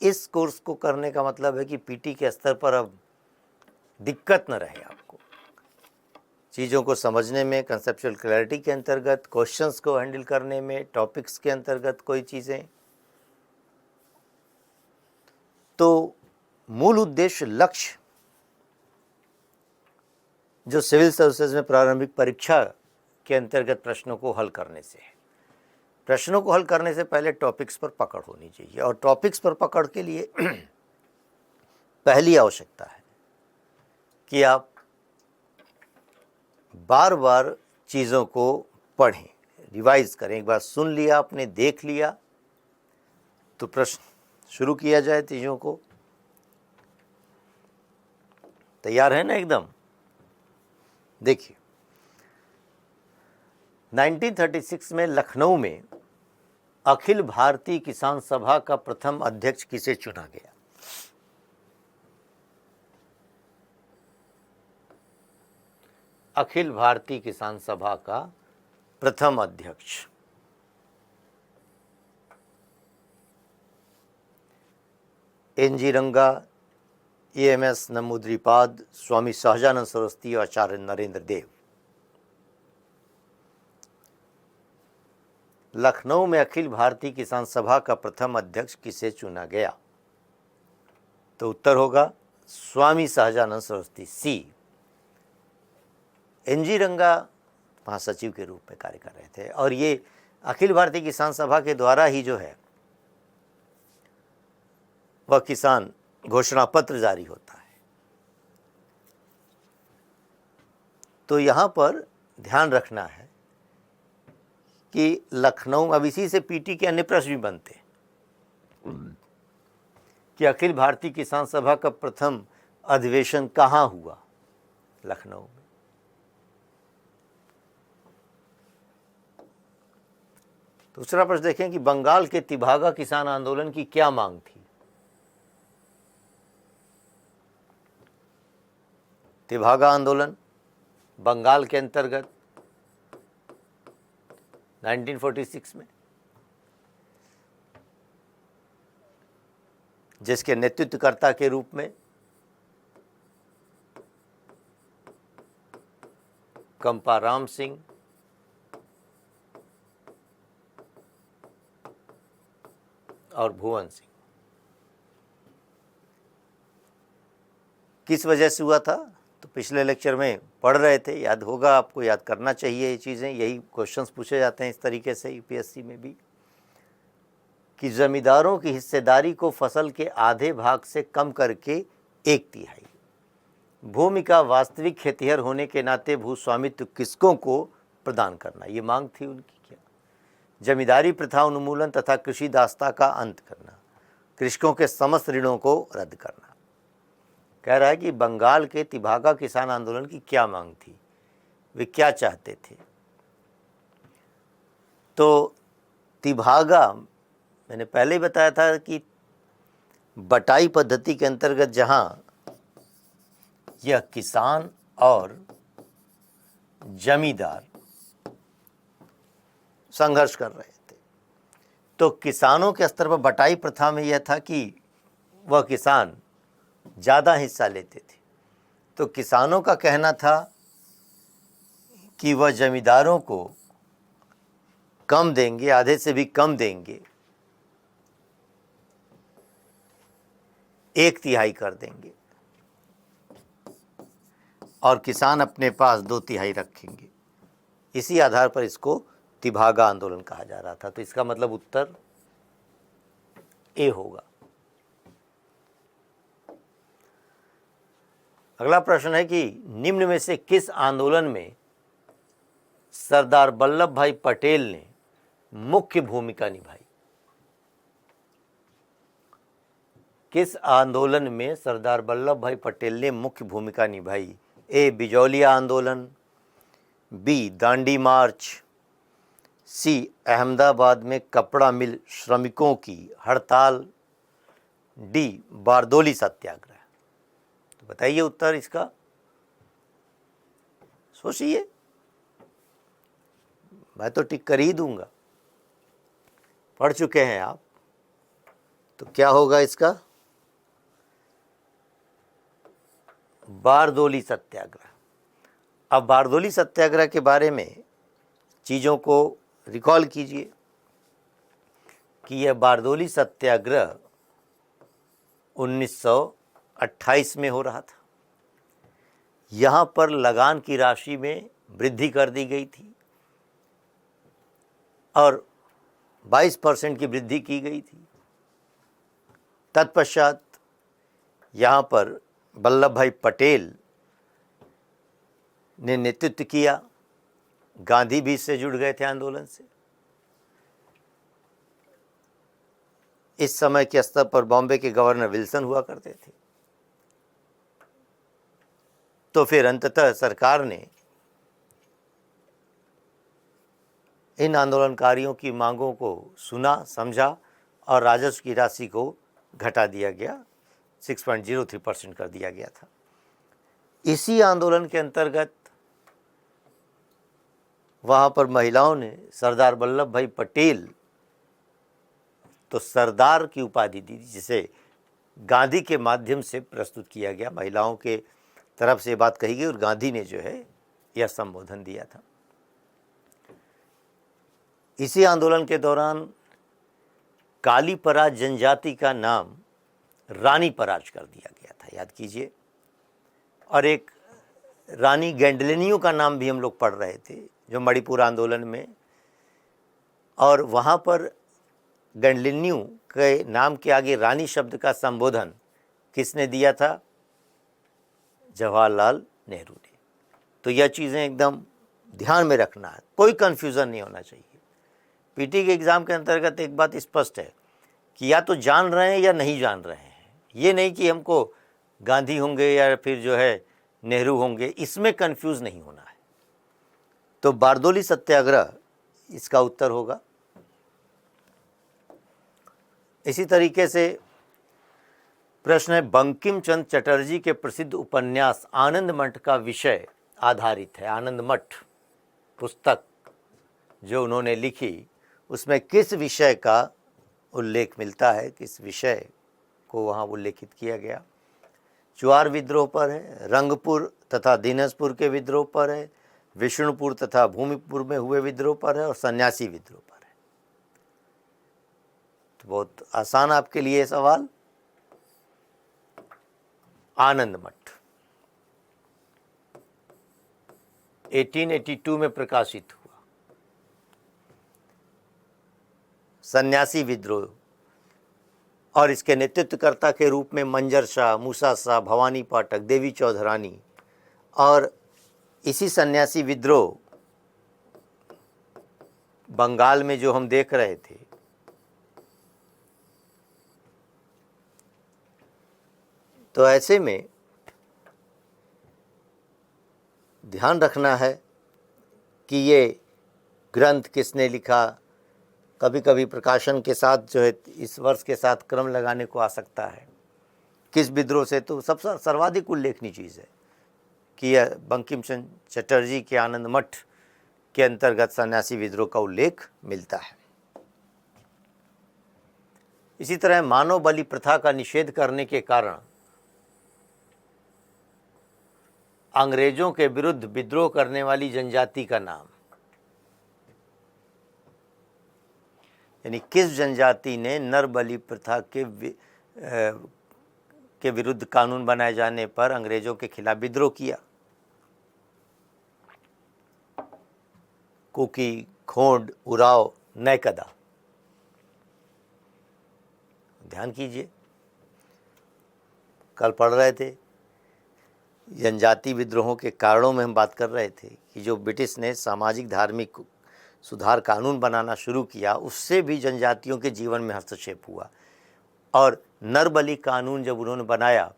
इस कोर्स को करने का मतलब है कि पीटी के स्तर पर अब दिक्कत न रहे आपको चीज़ों को समझने में, कंसेप्चुअल क्लैरिटी के अंतर्गत, क्वेश्चंस को हैंडल करने में, टॉपिक्स के अंतर्गत कोई चीज़ें। तो मूल उद्देश्य, लक्ष्य जो सिविल सर्विसेज में प्रारंभिक परीक्षा के अंतर्गत प्रश्नों को हल करने से है। प्रश्नों को हल करने से पहले टॉपिक्स पर पकड़ होनी चाहिए, और टॉपिक्स पर पकड़ के लिए पहली आवश्यकता है कि आप बार बार चीज़ों को पढ़ें, रिवाइज करें। एक बार सुन लिया आपने, देख लिया, तो प्रश्न शुरू किया जाए चीज़ों को। तैयार है ना एकदम? देखिए, 1936 में लखनऊ में अखिल भारतीय किसान सभा का प्रथम अध्यक्ष किसे चुना गया? अखिल भारतीय किसान सभा का प्रथम अध्यक्ष। एन.जी. रंगा, ए.एम.एस. नंबूद्रिपाद, स्वामी सहजानंद सरस्वती और आचार्य नरेंद्र देव। लखनऊ में अखिल भारतीय किसान सभा का प्रथम अध्यक्ष किसे चुना गया? तो उत्तर होगा स्वामी सहजानंद सरस्वती, सी। एन.जी. रंगा महासचिव के रूप में कार्य कर रहे थे, और ये अखिल भारतीय किसान सभा के द्वारा ही जो है वह किसान घोषणा पत्र जारी होता है। तो यहाँ पर ध्यान रखना है कि लखनऊ, अब इसी से पीटी के अन्य प्रश्न भी बनते हैं कि अखिल भारतीय किसान सभा का प्रथम अधिवेशन कहाँ हुआ? लखनऊ में। दूसरा प्रश्न देखें कि बंगाल के तिभागा किसान आंदोलन की क्या मांग थी? तिभागा आंदोलन बंगाल के अंतर्गत 1946 में, जिसके नेतृत्वकर्ता के रूप में कंपाराम सिंह, और भुवन सिंह। किस वजह से हुआ था? तो पिछले लेक्चर में पढ़ रहे थे, याद होगा आपको, याद करना चाहिए ये चीज़ें। यही क्वेश्चंस पूछे जाते हैं इस तरीके से यूपीएससी में भी, कि जमींदारों की हिस्सेदारी को फसल के आधे भाग से कम करके 1/3, भूमि का वास्तविक खेतिहर होने के नाते भूस्वामित्व किसकों को प्रदान करना, ये मांग थी उनकी। क्या? जमींदारी प्रथा उन्मूलन तथा कृषि दासता का अंत करना, कृषकों के समस्त ऋणों को रद्द करना। कह रहा है कि बंगाल के तिभागा किसान आंदोलन की क्या मांग थी, वे क्या चाहते थे? तो तिभागा, मैंने पहले ही बताया था कि बटाई पद्धति के अंतर्गत जहां यह किसान और जमींदार संघर्ष कर रहे थे, तो किसानों के स्तर पर बटाई प्रथा में यह था कि वह किसान ज़्यादा हिस्सा लेते थे। तो किसानों का कहना था कि वह जमींदारों को कम देंगे, आधे से भी कम देंगे, 1/3 कर देंगे, और किसान अपने पास 2/3 रखेंगे। इसी आधार पर इसको तिभागा आंदोलन कहा जा रहा था। तो इसका मतलब उत्तर ए होगा। अगला प्रश्न है कि निम्न में से किस आंदोलन में सरदार वल्लभ भाई पटेल ने मुख्य भूमिका निभाई? किस आंदोलन में सरदार वल्लभ भाई पटेल ने मुख्य भूमिका निभाई? ए. बिजौलिया आंदोलन, बी. दांडी मार्च, सी. अहमदाबाद में कपड़ा मिल श्रमिकों की हड़ताल, डी. बारदोली सत्याग्रह। तो बताइए उत्तर इसका, सोचिए। मैं तो टिक कर ही दूंगा, पढ़ चुके हैं आप। तो क्या होगा इसका? बारदोली सत्याग्रह। अब बारदोली सत्याग्रह के बारे में चीज़ों को रिकॉल कीजिए कि यह बारदोली सत्याग्रह 1928 में हो रहा था। यहाँ पर लगान की राशि में वृद्धि कर दी गई थी और 22% की वृद्धि की गई थी। तत्पश्चात यहाँ पर वल्लभ भाई पटेल ने नेतृत्व किया, गांधी भी इससे जुड़ गए थे आंदोलन से। इस समय के स्तर पर बॉम्बे के गवर्नर विल्सन हुआ करते थे। तो फिर अंततः सरकार ने इन आंदोलनकारियों की मांगों को सुना, समझा और राजस्व की राशि को घटा दिया गया, 6.03% कर दिया गया था। इसी आंदोलन के अंतर्गत वहाँ पर महिलाओं ने सरदार वल्लभ भाई पटेल, तो सरदार की उपाधि दी, जिसे गांधी के माध्यम से प्रस्तुत किया गया। महिलाओं के तरफ से बात कही गई और गांधी ने जो है यह संबोधन दिया था। इसी आंदोलन के दौरान काली पराज जनजाति का नाम रानी पराज कर दिया गया था, याद कीजिए। और एक रानी गैंडलिनियों का नाम भी हम लोग पढ़ रहे थे जो मणिपुर आंदोलन में, और वहाँ पर गैंडलिनियों के नाम के आगे रानी शब्द का संबोधन किसने दिया था? जवाहरलाल नेहरू ने। तो यह चीज़ें एकदम ध्यान में रखना है, कोई कन्फ्यूज़न नहीं होना चाहिए। पीटी के एग्ज़ाम के अंतर्गत एक बात स्पष्ट है कि या तो जान रहे हैं या नहीं जान रहे हैं। ये नहीं कि हमको गांधी होंगे या फिर जो है नेहरू होंगे, इसमें कन्फ्यूज़ नहीं होना है। तो बारदोली सत्याग्रह इसका उत्तर होगा। इसी तरीके से प्रश्न है, बंकिम चंद्र चटर्जी के प्रसिद्ध उपन्यास आनंद मठ का विषय आधारित है। आनंद मठ पुस्तक जो उन्होंने लिखी, उसमें किस विषय का उल्लेख मिलता है, किस विषय को वहाँ उल्लेखित किया गया? चुआर विद्रोह पर है, रंगपुर तथा दिनाजपुर के विद्रोह पर है, विष्णुपुर तथा भूमिपुर में हुए विद्रोह पर है और सन्यासी विद्रोह पर है। तो बहुत आसान आपके लिए सवाल, आनंद मठ 1882 में प्रकाशित हुआ। सन्यासी विद्रोह, और इसके नेतृत्वकर्ता के रूप में मंजर शाह, मूसा शाह, भवानी पाठक, देवी चौधरानी। और इसी सन्यासी विद्रोह बंगाल में जो हम देख रहे थे, तो ऐसे में ध्यान रखना है कि ये ग्रंथ किसने लिखा। कभी कभी प्रकाशन के साथ जो है इस वर्ष के साथ क्रम लगाने को आ सकता है, किस विद्रोह से। तो सबसे सर्वाधिक उल्लेखनीय चीज़ है कि यह बंकिम चंद्र चटर्जी के आनंद मठ के अंतर्गत सन्यासी विद्रोह का उल्लेख मिलता है। इसी तरह मानव बलि प्रथा का निषेध करने के कारण अंग्रेजों के विरुद्ध विद्रोह करने वाली जनजाति का नाम, यानी किस जनजाति ने नर बलि प्रथा के विरुद्ध कानून बनाए जाने पर अंग्रेजों के खिलाफ विद्रोह किया? कुकी, खोंड, उराव, नैकदा। ध्यान कीजिए, कल पढ़ रहे थे जनजाति विद्रोहों के कारणों में हम बात कर रहे थे कि जो ब्रिटिश ने सामाजिक धार्मिक सुधार कानून बनाना शुरू किया, उससे भी जनजातियों के जीवन में हस्तक्षेप हुआ। और नरबली कानून जब उन्होंने बनाया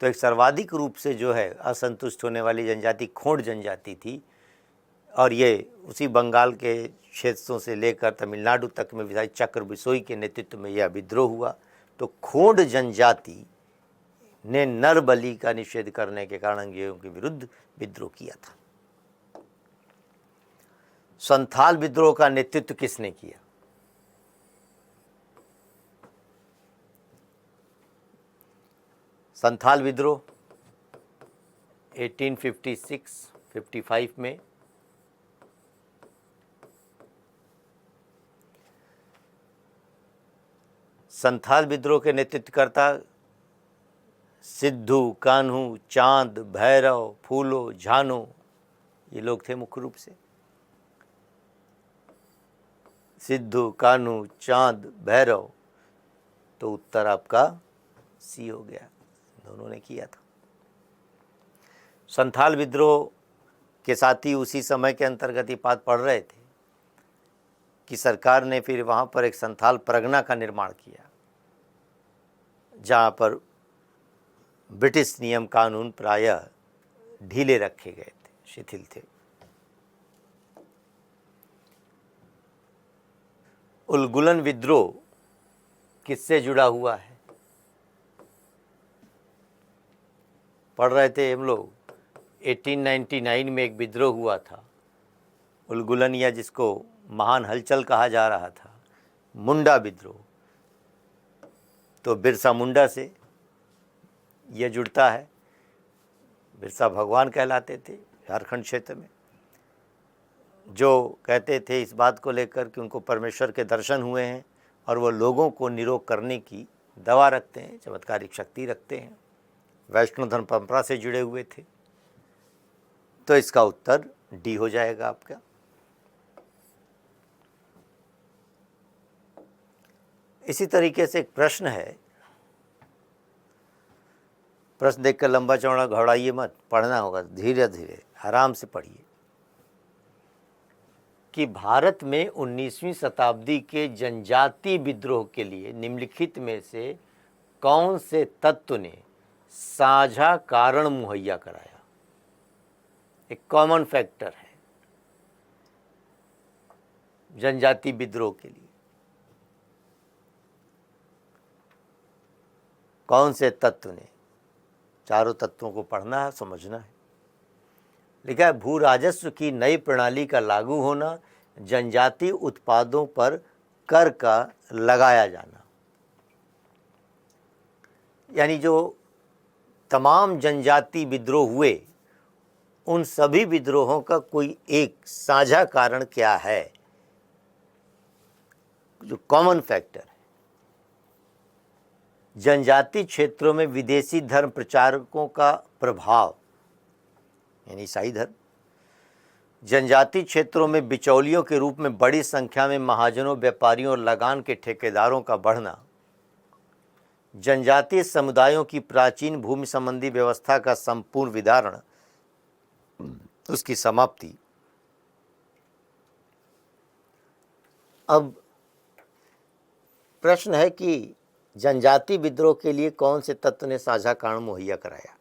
तो एक सर्वाधिक रूप से जो है असंतुष्ट होने वाली जनजाति खोंड जनजाति थी, और ये उसी बंगाल के क्षेत्रों से लेकर तमिलनाडु तक में विधायक चक्र बिसोई के नेतृत्व में यह विद्रोह हुआ। तो खोंड जनजाति ने नरबली का निषेध करने के कारण अंग्रेजों के विरुद्ध विद्रोह किया था। संथाल विद्रोह का नेतृत्व किसने किया? संथाल विद्रोह 1856-55 में, संथाल विद्रोह के नेतृत्वकर्ता सिद्धू, कान्हू, चांद, भैरव, फूलो, झानो, ये लोग थे मुख्य रूप से। सिद्धू, कान्हू, चांद, भैरव, तो उत्तर आपका सी हो गया, दोनों ने किया था। संथाल विद्रोह के साथ ही उसी समय के अंतर्गत ये बात पढ़ रहे थे कि सरकार ने फिर वहाँ पर एक संथाल परगना का निर्माण किया, जहाँ पर ब्रिटिश नियम कानून प्रायः ढीले रखे गए थे, शिथिल थे। उलगुलन विद्रोह किससे जुड़ा हुआ है? पढ़ रहे थे हम लोग, 1899 में एक विद्रोह हुआ था, उलगुलन, या जिसको महान हलचल कहा जा रहा था, मुंडा विद्रोह। तो बिरसा मुंडा से यह जुड़ता है। बिरसा भगवान कहलाते थे झारखंड क्षेत्र में, जो कहते थे इस बात को लेकर कि उनको परमेश्वर के दर्शन हुए हैं और वो लोगों को निरोग करने की दवा रखते हैं, चमत्कारिक शक्ति रखते हैं, वैष्णव धर्म परंपरा से जुड़े हुए थे। तो इसका उत्तर डी हो जाएगा आपका। इसी तरीके से एक प्रश्न है, प्रश्न देखकर लंबा चौड़ा घबराइए मत, पढ़ना होगा धीरे धीरे, आराम से पढ़िए। कि भारत में 19वीं शताब्दी के जनजाति विद्रोह के लिए निम्नलिखित में से कौन से तत्व ने साझा कारण मुहैया कराया? एक कॉमन फैक्टर है जनजाति विद्रोह के लिए। कौन से तत्व ने? चारों तत्वों को पढ़ना है, समझना है। लिखा है, भू राजस्व की नई प्रणाली का लागू होना, जनजाति उत्पादों पर कर का लगाया जाना। यानी जो तमाम जनजाति विद्रोह हुए, उन सभी विद्रोहों का कोई एक साझा कारण क्या है, जो कॉमन फैक्टर है? जनजाति क्षेत्रों में विदेशी धर्म प्रचारकों का प्रभाव, यानी ईसाई धर्म। जनजाति क्षेत्रों में बिचौलियों के रूप में बड़ी संख्या में महाजनों, व्यापारियों और लगान के ठेकेदारों का बढ़ना। जनजातीय समुदायों की प्राचीन भूमि संबंधी व्यवस्था का संपूर्ण विदारण, उसकी समाप्ति। अब प्रश्न है कि जनजाति विद्रोह के लिए कौन से तत्व ने साझा कारण मुहैया कराया,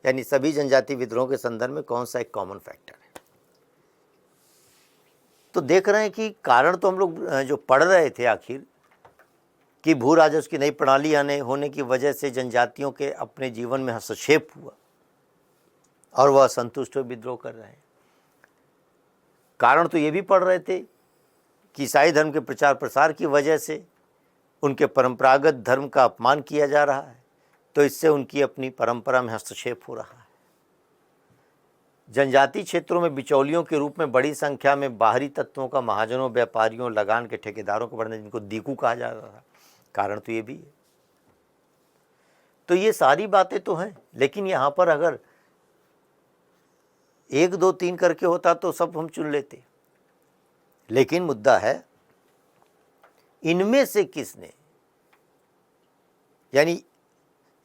यानी सभी जनजाति विद्रोह के संदर्भ में कौन सा एक कॉमन फैक्टर है? तो देख रहे हैं कि कारण तो हम लोग जो पढ़ रहे थे आखिर, कि भू राजस्व की नई प्रणाली आने होने की वजह से जनजातियों के अपने जीवन में हस्तक्षेप हुआ और वह असंतुष्ट हो विद्रोह कर रहे हैं। कारण तो ये भी पढ़ रहे थे कि ईसाई धर्म के प्रचार प्रसार की वजह से उनके परंपरागत धर्म का अपमान किया जा रहा है, तो इससे उनकी अपनी परंपरा में हस्तक्षेप हो रहा है। जनजाति क्षेत्रों में बिचौलियों के रूप में बड़ी संख्या में बाहरी तत्वों का महाजनों, व्यापारियों, लगान के ठेकेदारों को बढ़ने, जिनको दीकू कहा जा रहा है, कारण तो ये भी है। तो ये सारी बातें तो हैं, लेकिन यहाँ पर अगर 1, 2, 3 करके होता तो सब हम चुन लेते। लेकिन मुद्दा है इनमें से किसने, यानी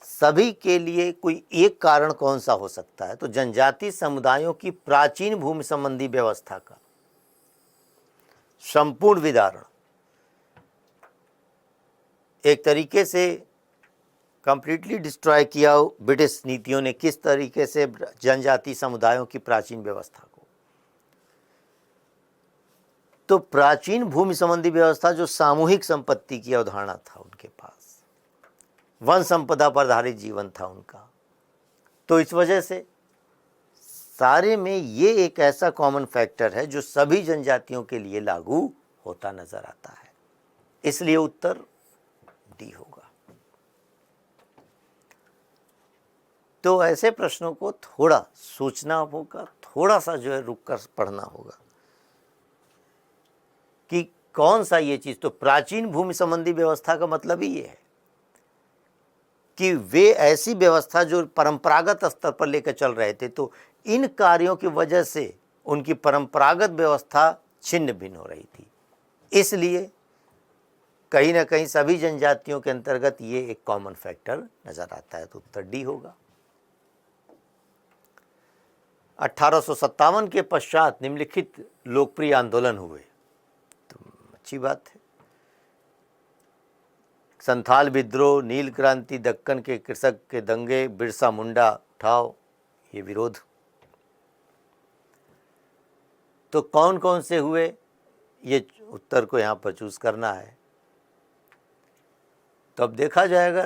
सभी के लिए कोई एक कारण कौन सा हो सकता है? तो जनजाति समुदायों की प्राचीन भूमि संबंधी व्यवस्था का संपूर्ण विदारण, एक तरीके से कंप्लीटली डिस्ट्रॉय किया ब्रिटिश नीतियों ने किस तरीके से जनजाति समुदायों की प्राचीन व्यवस्था को। तो प्राचीन भूमि संबंधी व्यवस्था जो सामूहिक संपत्ति की अवधारणा था उनके पास, वन संपदा पर आधारित जीवन था उनका, तो इस वजह से सारे में ये एक ऐसा कॉमन फैक्टर है जो सभी जनजातियों के लिए लागू होता नजर आता है। इसलिए उत्तर डी होगा। तो ऐसे प्रश्नों को थोड़ा सोचना होगा, थोड़ा सा जो है रुक कर पढ़ना होगा कि कौन सा ये चीज़। तो प्राचीन भूमि संबंधी व्यवस्था का मतलब ही ये है कि वे ऐसी व्यवस्था जो परंपरागत स्तर पर लेकर चल रहे थे, तो इन कार्यों की वजह से उनकी परंपरागत व्यवस्था छिन्न भिन्न हो रही थी। इसलिए कहीं ना कहीं सभी जनजातियों के अंतर्गत ये एक कॉमन फैक्टर नजर आता है। तो उत्तर डी होगा। 1857 के पश्चात निम्नलिखित लोकप्रिय आंदोलन हुए, तो अच्छी बात है। संथाल विद्रोह, नील क्रांति, दक्कन के कृषक के दंगे, बिरसा मुंडा उठाव, ये विरोध। तो कौन कौन से हुए, ये उत्तर को यहाँ पर चूज करना है। तो अब देखा जाएगा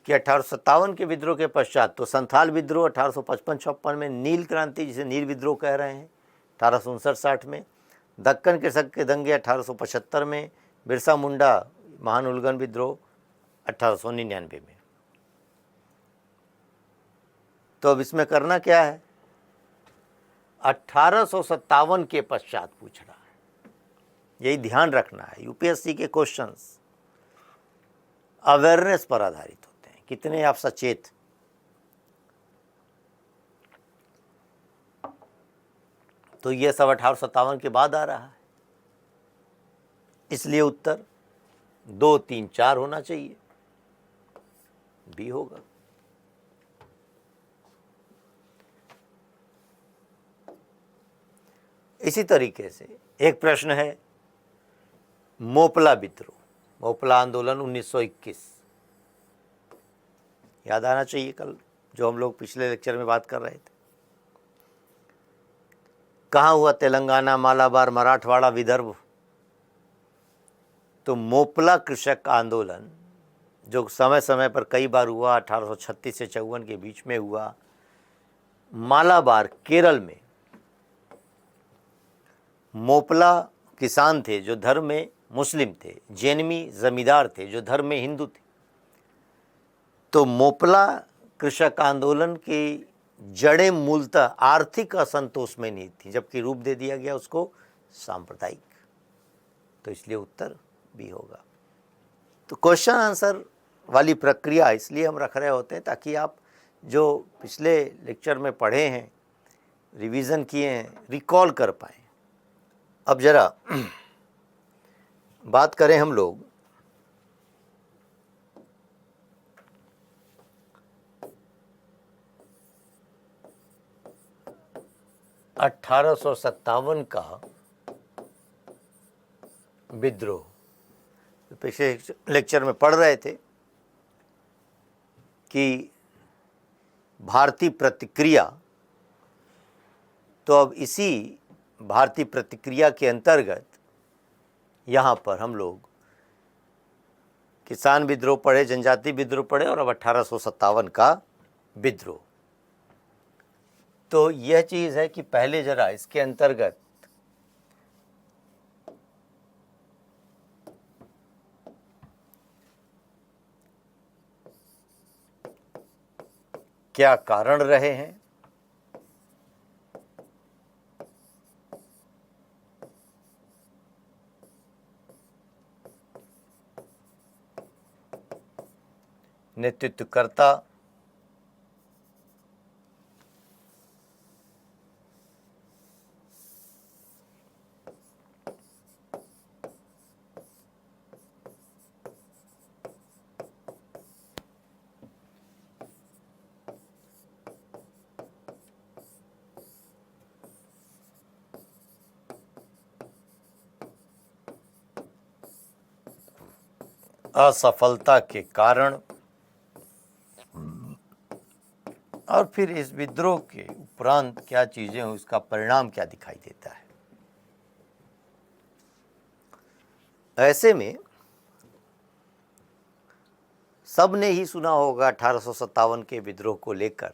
कि 1857 के विद्रोह के पश्चात, तो संथाल विद्रोह 1855-56 में, नील क्रांति जिसे नील विद्रोह कह रहे हैं 1859-60 में, दक्कन कृषक के दंगे 1875 में, बिरसा मुंडा महान उल्गन विद्रोह 1899 में। तो अब इसमें करना क्या है, 1857 के पश्चात पूछना है, यही ध्यान रखना है। यूपीएससी के क्वेश्चंस अवेयरनेस पर आधारित होते हैं, कितने आप सचेत। तो ये सब 1857 के बाद आ रहा है, इसलिए उत्तर 2, 3, 4 होना चाहिए, बी होगा। इसी तरीके से एक प्रश्न है, मोपला विद्रोह, मोपला आंदोलन 1921, याद आना चाहिए कल जो हम लोग पिछले लेक्चर में बात कर रहे थे। कहाँ हुआ, तेलंगाना, मालाबार, मराठवाड़ा, विदर्भ। तो मोपला कृषक आंदोलन जो समय समय पर कई बार हुआ, 1836 से 54 के बीच में हुआ, मालाबार केरल में। मोपला किसान थे जो धर्म में मुस्लिम थे, जैनमी जमींदार थे जो धर्म में हिंदू थे। तो मोपला कृषक आंदोलन की जड़ें मूलतः आर्थिक असंतोष में नहीं थी, जबकि रूप दे दिया गया उसको सांप्रदायिक। तो इसलिए उत्तर बी होगा। तो क्वेश्चन आंसर वाली प्रक्रिया इसलिए हम रख रहे होते हैं ताकि आप जो पिछले लेक्चर में पढ़े हैं, रिवीजन किए हैं, रिकॉल कर पाएँ। अब जरा बात करें हम लोग 1857 का विद्रोह। पिछले लेक्चर में पढ़ रहे थे कि भारतीय प्रतिक्रिया, तो अब इसी भारतीय प्रतिक्रिया के अंतर्गत यहाँ पर हम लोग किसान विद्रोह पढ़े, जनजाति विद्रोह पढ़े, और अब 1857 का विद्रोह। तो यह चीज़ है कि पहले जरा इसके अंतर्गत क्या कारण रहे हैं, नेतृत्वकर्ता, असफलता के कारण, और फिर इस विद्रोह के उपरांत क्या चीजें हैं, उसका परिणाम क्या दिखाई देता है। ऐसे में सब ने ही सुना होगा 1857 के विद्रोह को लेकर।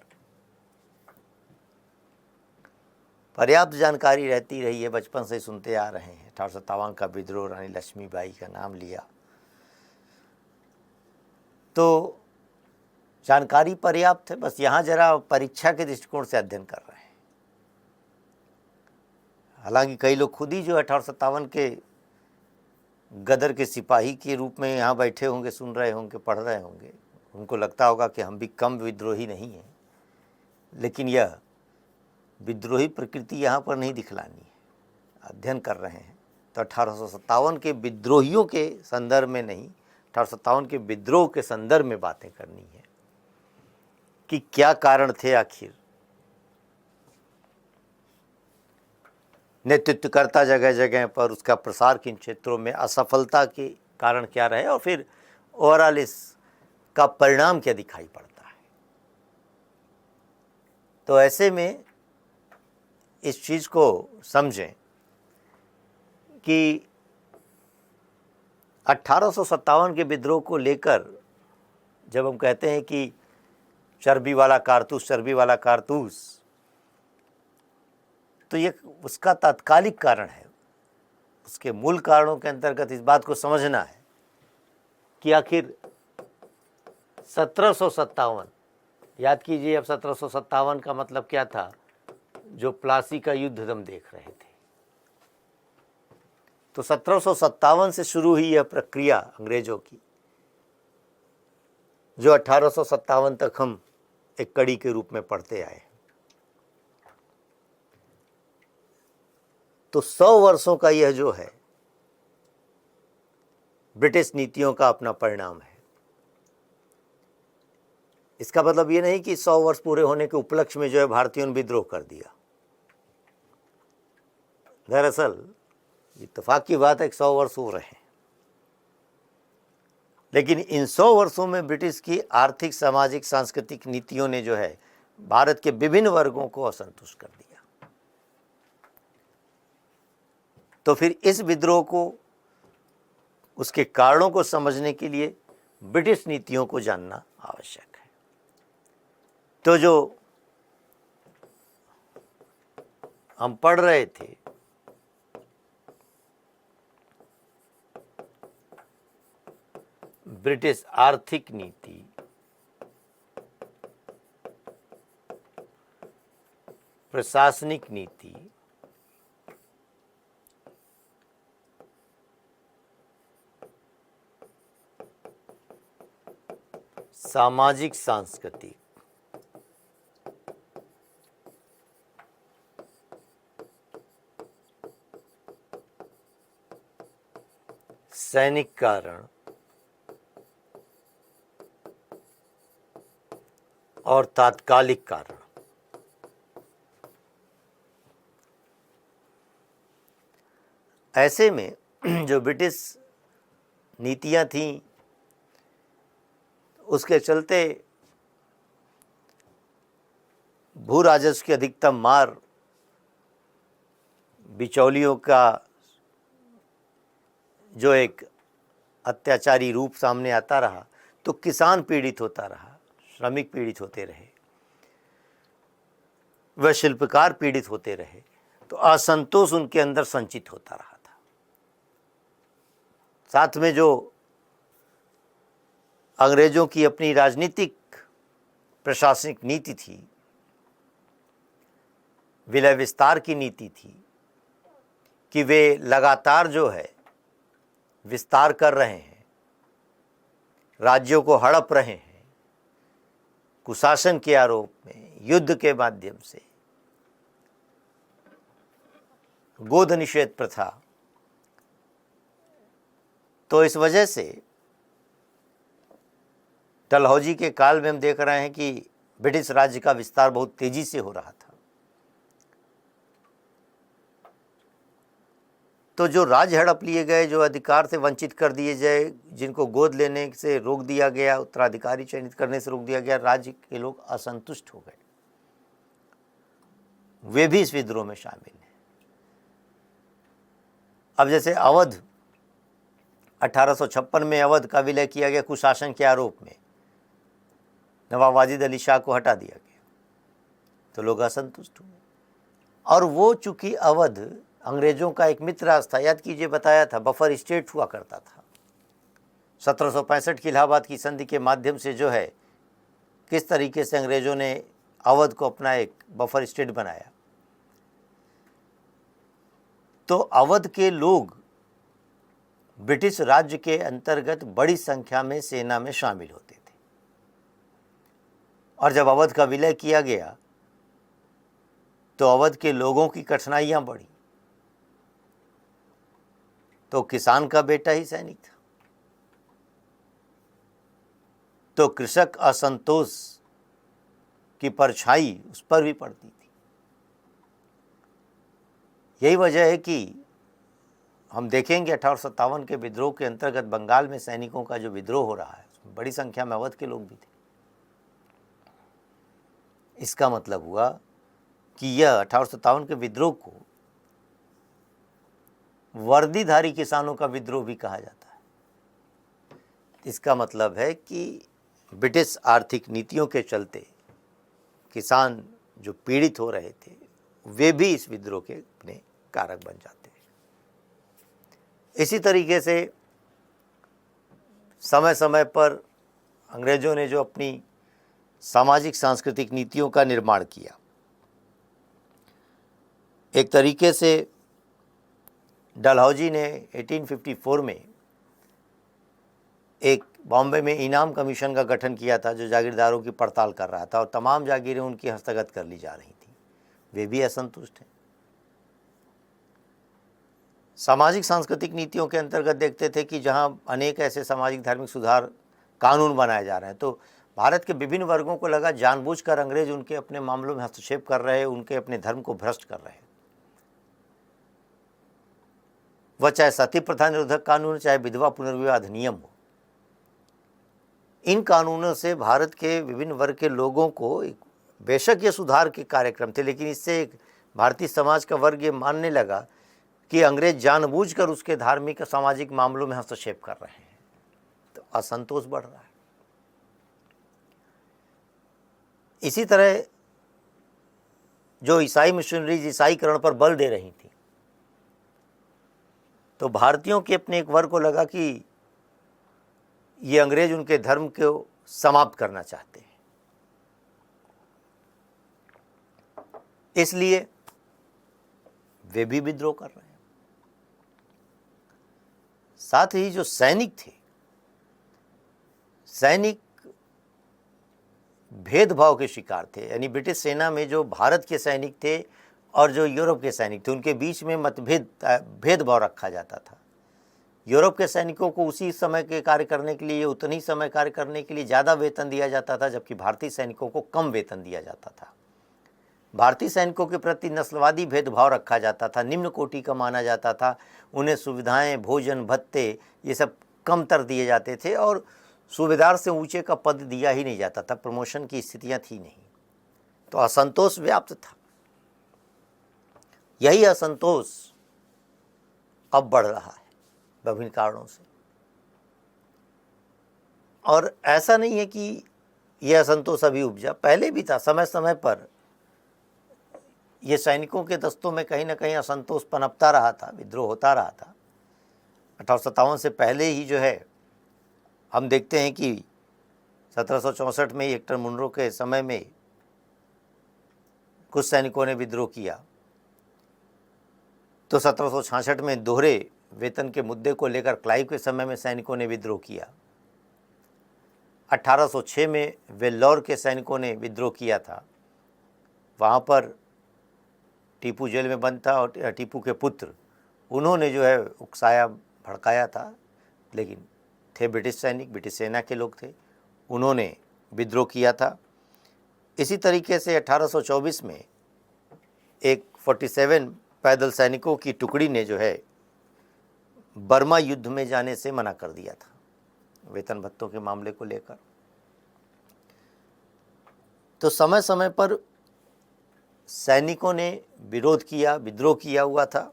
पर्याप्त जानकारी रहती रही है, बचपन से सुनते आ रहे हैं। 1857 का विद्रोह, रानी लक्ष्मीबाई का नाम लिया, तो जानकारी पर्याप्त है। बस यहाँ जरा परीक्षा के दृष्टिकोण से अध्ययन कर रहे हैं। हालांकि कई लोग खुद ही जो 1857 के गदर के सिपाही के रूप में यहाँ बैठे होंगे, सुन रहे होंगे, पढ़ रहे होंगे, उनको लगता होगा कि हम भी कम विद्रोही नहीं हैं। लेकिन यह विद्रोही प्रकृति यहाँ पर नहीं दिखलानी है, अध्ययन कर रहे हैं तो 1857 के विद्रोहियों के संदर्भ में नहीं, 1857 के विद्रोह के संदर्भ में बातें करनी है कि क्या कारण थे आखिर। नेतृत्वकर्ता जगह जगह पर, उसका प्रसार किन क्षेत्रों में, असफलता के कारण क्या रहे, और फिर ओवरऑल इसका परिणाम क्या दिखाई पड़ता है। तो ऐसे में इस चीज़ को समझें कि 1857 के विद्रोह को लेकर जब हम कहते हैं कि चर्बी वाला कारतूस, तो ये उसका तात्कालिक कारण है। उसके मूल कारणों के अंतर्गत इस बात को समझना है कि आखिर 1757, याद कीजिए, अब 1757 का मतलब क्या था, जो प्लासी का युद्ध हम देख रहे थे। तो 1757 से शुरू हुई यह प्रक्रिया अंग्रेजों की, जो 1857 तक हम एक कड़ी के रूप में पढ़ते आए। तो 100 वर्षों का यह जो है ब्रिटिश नीतियों का अपना परिणाम है। इसका मतलब ये नहीं कि 100 वर्ष पूरे होने के उपलक्ष्य में जो है भारतीयों ने विद्रोह कर दिया। दरअसल इत्तेफाक की बात है कि 100 वर्ष हो रहे हैं, लेकिन इन 100 वर्षों में ब्रिटिश की आर्थिक, सामाजिक, सांस्कृतिक नीतियों ने जो है भारत के विभिन्न वर्गों को असंतुष्ट कर दिया। तो फिर इस विद्रोह को, उसके कारणों को समझने के लिए ब्रिटिश नीतियों को जानना आवश्यक है। तो जो हम पढ़ रहे थे, ब्रिटिश आर्थिक नीति, प्रशासनिक नीति, सामाजिक सांस्कृतिक, सैनिक कारण और तात्कालिक कारण, ऐसे में जो ब्रिटिश नीतियां थीं, उसके चलते भू राजस्व की अधिकतम मार, बिचौलियों का जो एक अत्याचारी रूप सामने आता रहा, तो किसान पीड़ित होता रहा, श्रमिक पीड़ित होते रहे, वह शिल्पकार पीड़ित होते रहे, तो असंतोष उनके अंदर संचित होता रहा था। साथ में जो अंग्रेजों की अपनी राजनीतिक प्रशासनिक नीति थी, विलय विस्तार की नीति थी, कि वे लगातार जो है विस्तार कर रहे हैं, राज्यों को हड़प रहे हैं, कुशासन के आरोप में, युद्ध के माध्यम से, गोद निषेध प्रथा। तो इस वजह से डलहौजी के काल में हम देख रहे हैं कि ब्रिटिश राज्य का विस्तार बहुत तेजी से हो रहा था। तो जो राज्य हड़प लिए गए, जो अधिकार से वंचित कर दिए गए, जिनको गोद लेने से रोक दिया गया, उत्तराधिकारी चयनित करने से रोक दिया गया, राज्य के लोग असंतुष्ट हो गए, वे भी इस विद्रोह में शामिल हैं। अब जैसे अवध, 1856 में अवध का विलय किया गया कुशासन के आरोप में, नवाब वाजिद अली शाह को हटा दिया गया, तो लोग असंतुष्ट हुए। और वो चूंकि अवध अंग्रेज़ों का एक मित्र राष्ट्र था, याद कीजिए बताया था बफर स्टेट हुआ करता था। 1765 की इलाहाबाद की संधि के माध्यम से जो है किस तरीके से अंग्रेज़ों ने अवध को अपना एक बफर स्टेट बनाया। तो अवध के लोग ब्रिटिश राज्य के अंतर्गत बड़ी संख्या में सेना में शामिल होते थे, और जब अवध का विलय किया गया तो अवध के लोगों की कठिनाइयां बढ़ी। तो किसान का बेटा ही सैनिक था, तो कृषक असंतोष की परछाई उस पर भी पड़ती थी। यही वजह है कि हम देखेंगे 1857 के विद्रोह के अंतर्गत बंगाल में सैनिकों का जो विद्रोह हो रहा है, उसमें बड़ी संख्या में अवध के लोग भी थे। इसका मतलब हुआ कि यह 1857 के विद्रोह को वर्दीधारी किसानों का विद्रोह भी कहा जाता है। इसका मतलब है कि ब्रिटिश आर्थिक नीतियों के चलते किसान जो पीड़ित हो रहे थे, वे भी इस विद्रोह के अपने कारक बन जाते हैं। इसी तरीके से समय समय पर अंग्रेज़ों ने जो अपनी सामाजिक सांस्कृतिक नीतियों का निर्माण किया, एक तरीके से डलहौजी ने 1854 में एक बॉम्बे में इनाम कमीशन का गठन किया था, जो जागीरदारों की पड़ताल कर रहा था, और तमाम जागीरें उनकी हस्तगत कर ली जा रही थी। वे भी असंतुष्ट हैं। सामाजिक सांस्कृतिक नीतियों के अंतर्गत देखते थे कि जहां अनेक ऐसे सामाजिक धार्मिक सुधार कानून बनाए जा रहे हैं, तो भारत के विभिन्न वर्गों को लगा जानबूझकर अंग्रेज उनके अपने मामलों में हस्तक्षेप कर रहे हैं, उनके अपने धर्म को भ्रष्ट कर रहे हैं। वह चाहे सती प्रथा निरोधक कानून, चाहे विधवा पुनर्विवाह अधिनियम हो, इन कानूनों से भारत के विभिन्न वर्ग के लोगों को बेशक ये सुधार के कार्यक्रम थे, लेकिन इससे एक भारतीय समाज का वर्ग ये मानने लगा कि अंग्रेज जानबूझकर उसके धार्मिक सामाजिक मामलों में हस्तक्षेप कर रहे हैं, तो असंतोष बढ़ रहा है। इसी तरह जो ईसाई मिशनरीज ईसाईकरण पर बल दे रही थी, तो भारतीयों के अपने एक वर्ग को लगा कि ये अंग्रेज उनके धर्म को समाप्त करना चाहते हैं, इसलिए वे भी विद्रोह कर रहे हैं। साथ ही जो सैनिक थे, सैनिक भेदभाव के शिकार थे, यानी ब्रिटिश सेना में जो भारत के सैनिक थे और जो यूरोप के सैनिक थे, उनके बीच में भेदभाव रखा जाता था। यूरोप के सैनिकों को उसी समय के कार्य करने के लिए, उतनी समय कार्य करने के लिए ज़्यादा वेतन दिया जाता था, जबकि भारतीय सैनिकों को कम वेतन दिया जाता था। भारतीय सैनिकों के प्रति नस्लवादी भेदभाव रखा जाता था, निम्न कोटि का माना जाता था, उन्हें सुविधाएं, भोजन, भत्ते ये सब कमतर दिए जाते थे, और सूबेदार से ऊंचे का पद दिया ही नहीं जाता था, प्रमोशन की स्थितियां थी नहीं। तो असंतोष व्याप्त था। यही असंतोष अब बढ़ रहा है विभिन्न कारणों से, और ऐसा नहीं है कि यह असंतोष अभी उपजा, पहले भी था। समय समय पर ये सैनिकों के दस्तों में कहीं ना कहीं असंतोष पनपता रहा था, विद्रोह होता रहा था। 1857 से पहले ही जो है हम देखते हैं कि 1764 में हेक्टर मुनरो के समय में कुछ सैनिकों ने विद्रोह किया, तो 1766 में दोहरे वेतन के मुद्दे को लेकर क्लाइव के समय में सैनिकों ने विद्रोह किया। 1806 में वेल्लोर के सैनिकों ने विद्रोह किया था, वहाँ पर टीपू जेल में बंद था, और टीपू के पुत्र उन्होंने जो है उकसाया, भड़काया था, लेकिन थे ब्रिटिश सैनिक, ब्रिटिश सेना के लोग थे, उन्होंने विद्रोह किया था। इसी तरीके से 1824 में एक 47 पैदल सैनिकों की टुकड़ी ने जो है बर्मा युद्ध में जाने से मना कर दिया था, वेतन भत्तों के मामले को लेकर। तो समय समय पर सैनिकों ने विरोध किया, विद्रोह किया हुआ था।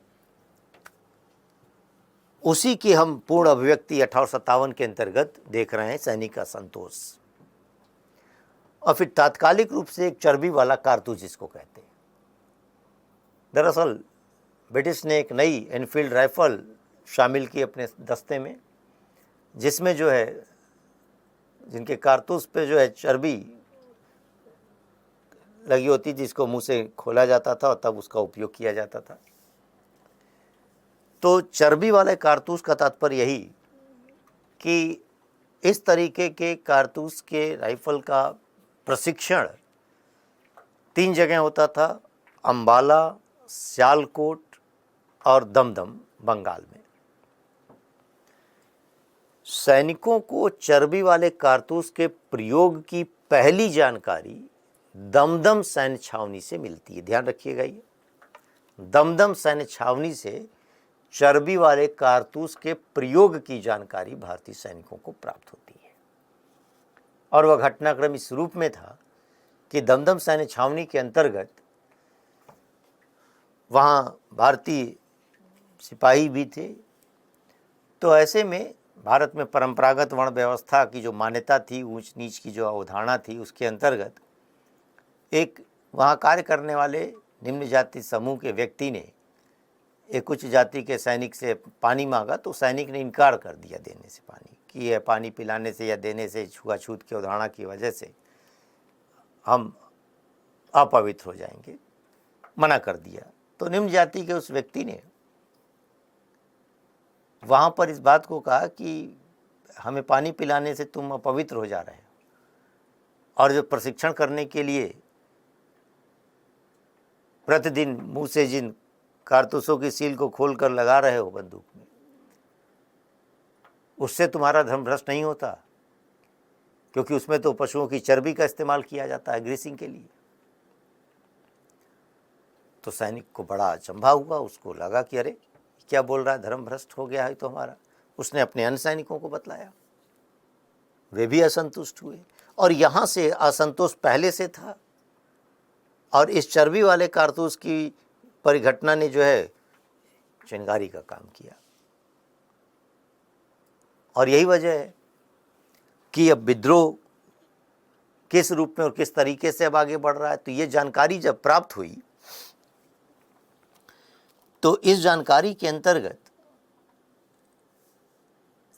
उसी की हम पूर्ण अभिव्यक्ति 1857 के अंतर्गत देख रहे हैं, सैनिक असंतोष। और फिर तात्कालिक रूप से एक चर्बी वाला कारतूस जिसको कहते हैं। दरअसल ब्रिटिश ने एक नई एनफील्ड राइफल शामिल की अपने दस्ते में, जिसमें जो है जिनके कारतूस पे जो है चर्बी लगी होती, जिसको मुंह से खोला जाता था और तब उसका उपयोग किया जाता था। तो चर्बी वाले कारतूस का तात्पर्य यही कि इस तरीके के कारतूस के राइफल का प्रशिक्षण 3 जगह होता था, अंबाला, सियालकोट और दमदम, बंगाल में। सैनिकों को चर्बी वाले कारतूस के प्रयोग की पहली जानकारी दमदम सैन्य छावनी से मिलती है। ध्यान रखिएगा, ये दमदम सैन्य छावनी से चर्बी वाले कारतूस के प्रयोग की जानकारी भारतीय सैनिकों को प्राप्त होती है। और वह घटनाक्रम इस रूप में था कि दमदम सैन्य छावनी के अंतर्गत वहाँ भारतीय सिपाही भी थे। तो ऐसे में भारत में परंपरागत वर्ण व्यवस्था की जो मान्यता थी, ऊंच नीच की जो अवधारणा थी, उसके अंतर्गत एक वहाँ कार्य करने वाले निम्न जाति समूह के व्यक्ति ने एक उच्च जाति के सैनिक से पानी मांगा, तो सैनिक ने इनकार कर दिया देने से पानी, कि यह पानी पिलाने से या देने से छुआछूत की अवधारणा की वजह से हम अपवित्र हो जाएंगे, मना कर दिया। तो निम्न जाति के उस व्यक्ति ने वहाँ पर इस बात को कहा कि हमें पानी पिलाने से तुम अपवित्र हो जा रहे हो, और जो प्रशिक्षण करने के लिए प्रतिदिन मुंह से जिन कारतूसों की सील को खोलकर लगा रहे हो बंदूक में, उससे तुम्हारा धर्म भ्रष्ट नहीं होता, क्योंकि उसमें तो पशुओं की चर्बी का इस्तेमाल किया जाता है ग्रीसिंग के लिए। तो सैनिक को बड़ा अचंभा हुआ, उसको लगा कि अरे क्या बोल रहा है, धर्म भ्रष्ट हो गया है तो हमारा। उसने अपने अन्य सैनिकों को बतलाया, वे भी असंतुष्ट हुए, और यहाँ से असंतोष पहले से था। और इस चर्बी वाले कारतूस की परिघटना ने जो है चिंगारी का काम किया, और यही वजह है कि अब विद्रोह किस रूप में और किस तरीके से अब आगे बढ़ रहा है। तो ये जानकारी जब प्राप्त हुई, तो इस जानकारी के अंतर्गत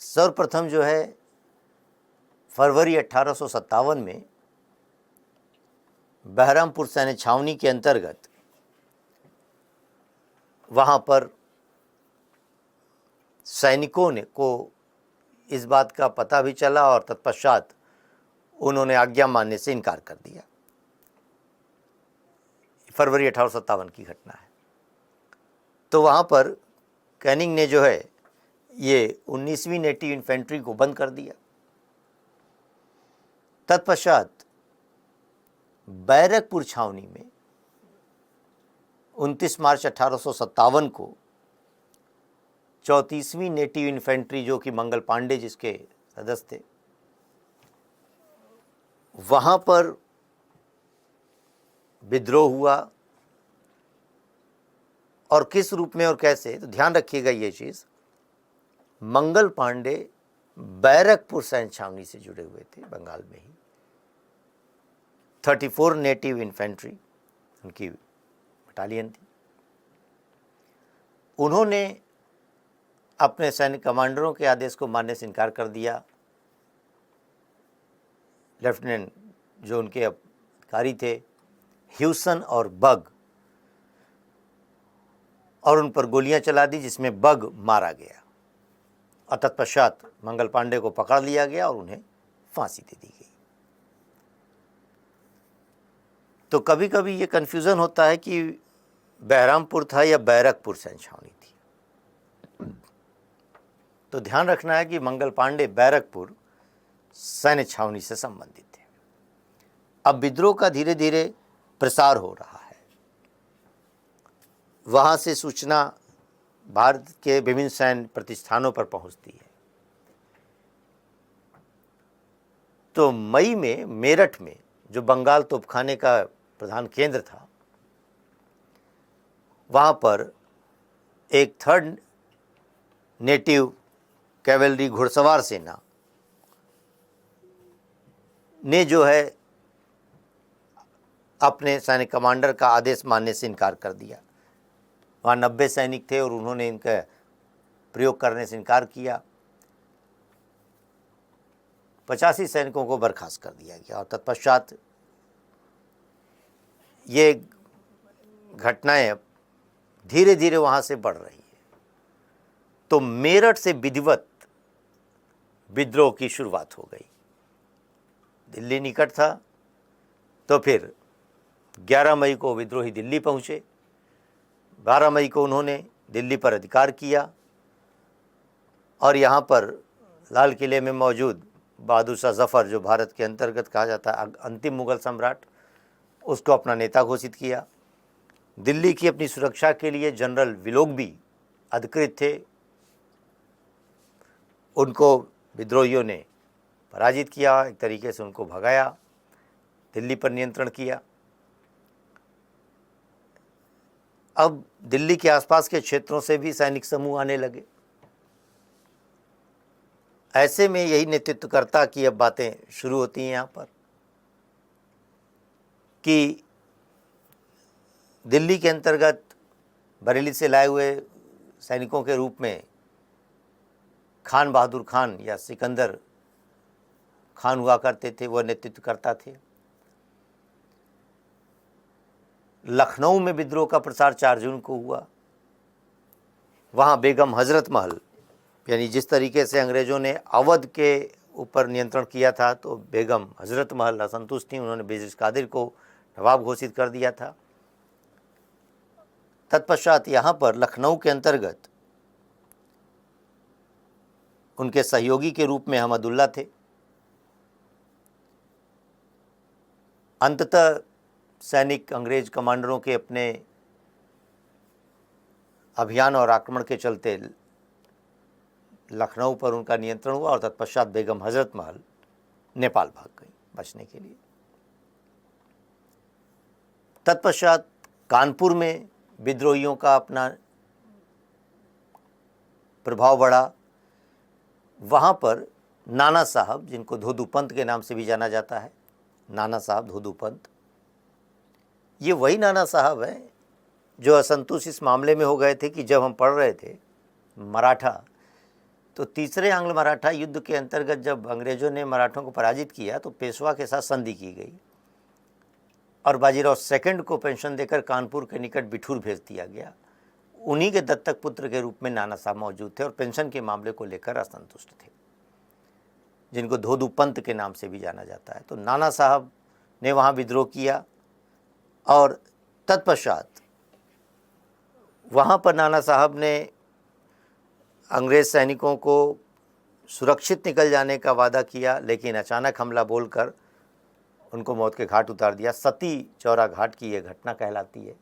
सर्वप्रथम जो है फरवरी 1857 में बहरामपुर सैन्य छावनी के अंतर्गत वहाँ पर सैनिकों ने को इस बात का पता भी चला, और तत्पश्चात उन्होंने आज्ञा मानने से इनकार कर दिया। फरवरी 1857 की घटना है। तो वहाँ पर कैनिंग ने जो है ये 19वीं नेटिव इन्फेंट्री को बंद कर दिया। तत्पश्चात बैरकपुर छावनी में 29 मार्च 1857 को 34वीं नेटिव इन्फेंट्री, जो कि मंगल पांडे जिसके सदस्य थे, वहाँ पर विद्रोह हुआ। और किस रूप में और कैसे, तो ध्यान रखिएगा ये चीज़, मंगल पांडे बैरकपुर सैन्य छावनी से जुड़े हुए थे, बंगाल में ही। 34 नेटिव इन्फेंट्री उनकी बटालियन थी। उन्होंने अपने सैनिक कमांडरों के आदेश को मानने से इनकार कर दिया। लेफ्टिनेंट जो उनके अधिकारी थे, ह्यूसन और बग, और उन पर गोलियां चला दी, जिसमें बग मारा गया। और तत्पश्चात मंगल पांडे को पकड़ लिया गया और उन्हें फांसी दे दी गई। तो कभी कभी ये कन्फ्यूज़न होता है कि बहरामपुर था या बैरकपुर सैन्य छावनी थी। तो ध्यान रखना है कि मंगल पांडे बैरकपुर सैन्य छावनी से संबंधित थे। अब विद्रोह का धीरे धीरे प्रसार हो रहा है। वहाँ से सूचना भारत के विभिन्न सैन्य प्रतिष्ठानों पर पहुँचती है। तो मई में मेरठ में, जो बंगाल तोपखाने का प्रधान केंद्र था, वहाँ पर एक 3rd नेटिव कैवेलरी घुड़सवार सेना ने जो है अपने सैनिक कमांडर का आदेश मानने से इनकार कर दिया। वहाँ 90 सैनिक थे और उन्होंने इनका प्रयोग करने से इनकार किया। 85 सैनिकों को बर्खास्त कर दिया गया और तत्पश्चात ये घटनाएं धीरे धीरे वहाँ से बढ़ रही है। तो मेरठ से विधिवत विद्रोह की शुरुआत हो गई। दिल्ली निकट था, तो फिर 11 मई को विद्रोही दिल्ली पहुँचे। 12 मई को उन्होंने दिल्ली पर अधिकार किया और यहाँ पर लाल किले में मौजूद बहादुर शाह जफ़र, जो भारत के अंतर्गत कहा जाता है अंतिम मुगल सम्राट, उसको अपना नेता घोषित किया। दिल्ली की अपनी सुरक्षा के लिए जनरल विलोग भी अधिकृत थे। उनको विद्रोहियों ने पराजित किया, एक तरीके से उनको भगाया, दिल्ली पर नियंत्रण किया। अब दिल्ली के आसपास के क्षेत्रों से भी सैनिक समूह आने लगे। ऐसे में यही नेतृत्वकर्ता की अब बातें शुरू होती हैं यहाँ पर कि दिल्ली के अंतर्गत बरेली से लाए हुए सैनिकों के रूप में खान बहादुर खान या सिकंदर खान हुआ करते थे, वह नेतृत्वकर्ता थे। लखनऊ में विद्रोह का प्रसार 4 जून को हुआ। वहाँ बेगम हजरत महल, यानी जिस तरीके से अंग्रेज़ों ने अवध के ऊपर नियंत्रण किया था, तो बेगम हजरत महल असंतुष्ट थी। उन्होंने बेजिस कादिर को नवाब घोषित कर दिया था। तत्पश्चात यहाँ पर लखनऊ के अंतर्गत उनके सहयोगी के रूप में अहमदुल्ला थे। अंततः सैनिक अंग्रेज कमांडरों के अपने अभियान और आक्रमण के चलते लखनऊ पर उनका नियंत्रण हुआ और तत्पश्चात बेगम हजरत महल नेपाल भाग गई बचने के लिए। तत्पश्चात कानपुर में विद्रोहियों का अपना प्रभाव बढ़ा। वहाँ पर नाना साहब, जिनको धोदू पंत के नाम से भी जाना जाता है, नाना साहब धोदू पंत, ये वही नाना साहब हैं जो असंतुष्ट इस मामले में हो गए थे कि जब हम पढ़ रहे थे मराठा, तो तीसरे आंग्ल मराठा युद्ध के अंतर्गत जब अंग्रेज़ों ने मराठों को पराजित किया तो पेशवा के साथ संधि की गई और बाजीराव सेकंड को पेंशन देकर कानपुर के निकट बिठूर भेज दिया गया। उन्हीं के दत्तक पुत्र के रूप में नाना साहब मौजूद थे और पेंशन के मामले को लेकर असंतुष्ट थे, जिनको धोदू पंत के नाम से भी जाना जाता है। तो नाना साहब ने वहाँ विद्रोह किया और तत्पश्चात वहाँ पर नाना साहब ने अंग्रेज़ सैनिकों को सुरक्षित निकल जाने का वादा किया, लेकिन अचानक हमला बोलकर उनको मौत के घाट उतार दिया। सती चौरा घाट की ये घटना कहलाती है,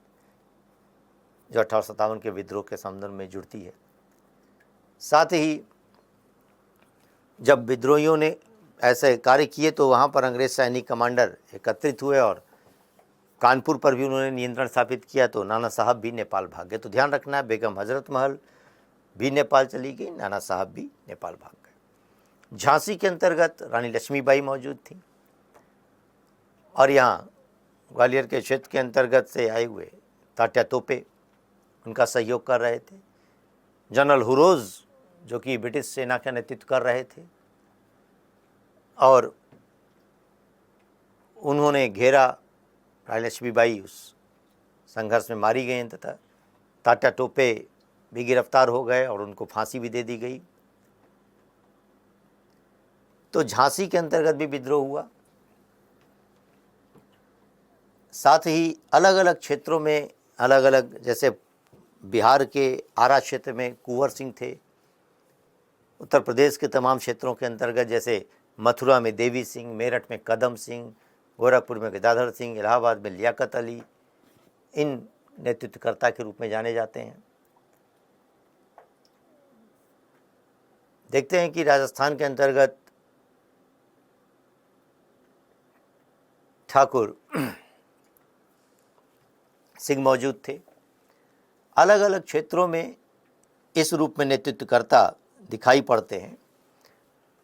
जो 1857 के विद्रोह के संदर्भ में जुड़ती है। साथ ही जब विद्रोहियों ने ऐसे कार्य किए तो वहाँ पर अंग्रेज़ सैनिक कमांडर एकत्रित हुए और कानपुर पर भी उन्होंने नियंत्रण स्थापित किया, तो नाना साहब भी नेपाल भाग गए। तो ध्यान रखना है, बेगम हजरत महल भी नेपाल चली गई, नाना साहब भी नेपाल भाग गए। झांसी के अंतर्गत रानी लक्ष्मीबाई मौजूद थी और यहाँ ग्वालियर के क्षेत्र के अंतर्गत से आए हुए तात्या तोपे उनका सहयोग कर रहे थे। जनरल हुरोज, जो कि ब्रिटिश सेना का नेतृत्व कर रहे थे, और उन्होंने घेरा। रानी लक्ष्मीबाई उस संघर्ष में मारी गई तथा तात्या टोपे भी गिरफ्तार हो गए और उनको फांसी भी दे दी गई। तो झांसी के अंतर्गत भी विद्रोह हुआ। साथ ही अलग अलग क्षेत्रों में अलग अलग, जैसे बिहार के आरा क्षेत्र में कुंवर सिंह थे, उत्तर प्रदेश के तमाम क्षेत्रों के अंतर्गत जैसे मथुरा में देवी सिंह, मेरठ में कदम सिंह, गोरखपुर में गदाधर सिंह, इलाहाबाद में लियाकत अली, इन नेतृत्वकर्ता के रूप में जाने जाते हैं। देखते हैं कि राजस्थान के अंतर्गत ठाकुर सिंह मौजूद थे। अलग अलग क्षेत्रों में इस रूप में नेतृत्वकर्ता दिखाई पड़ते हैं।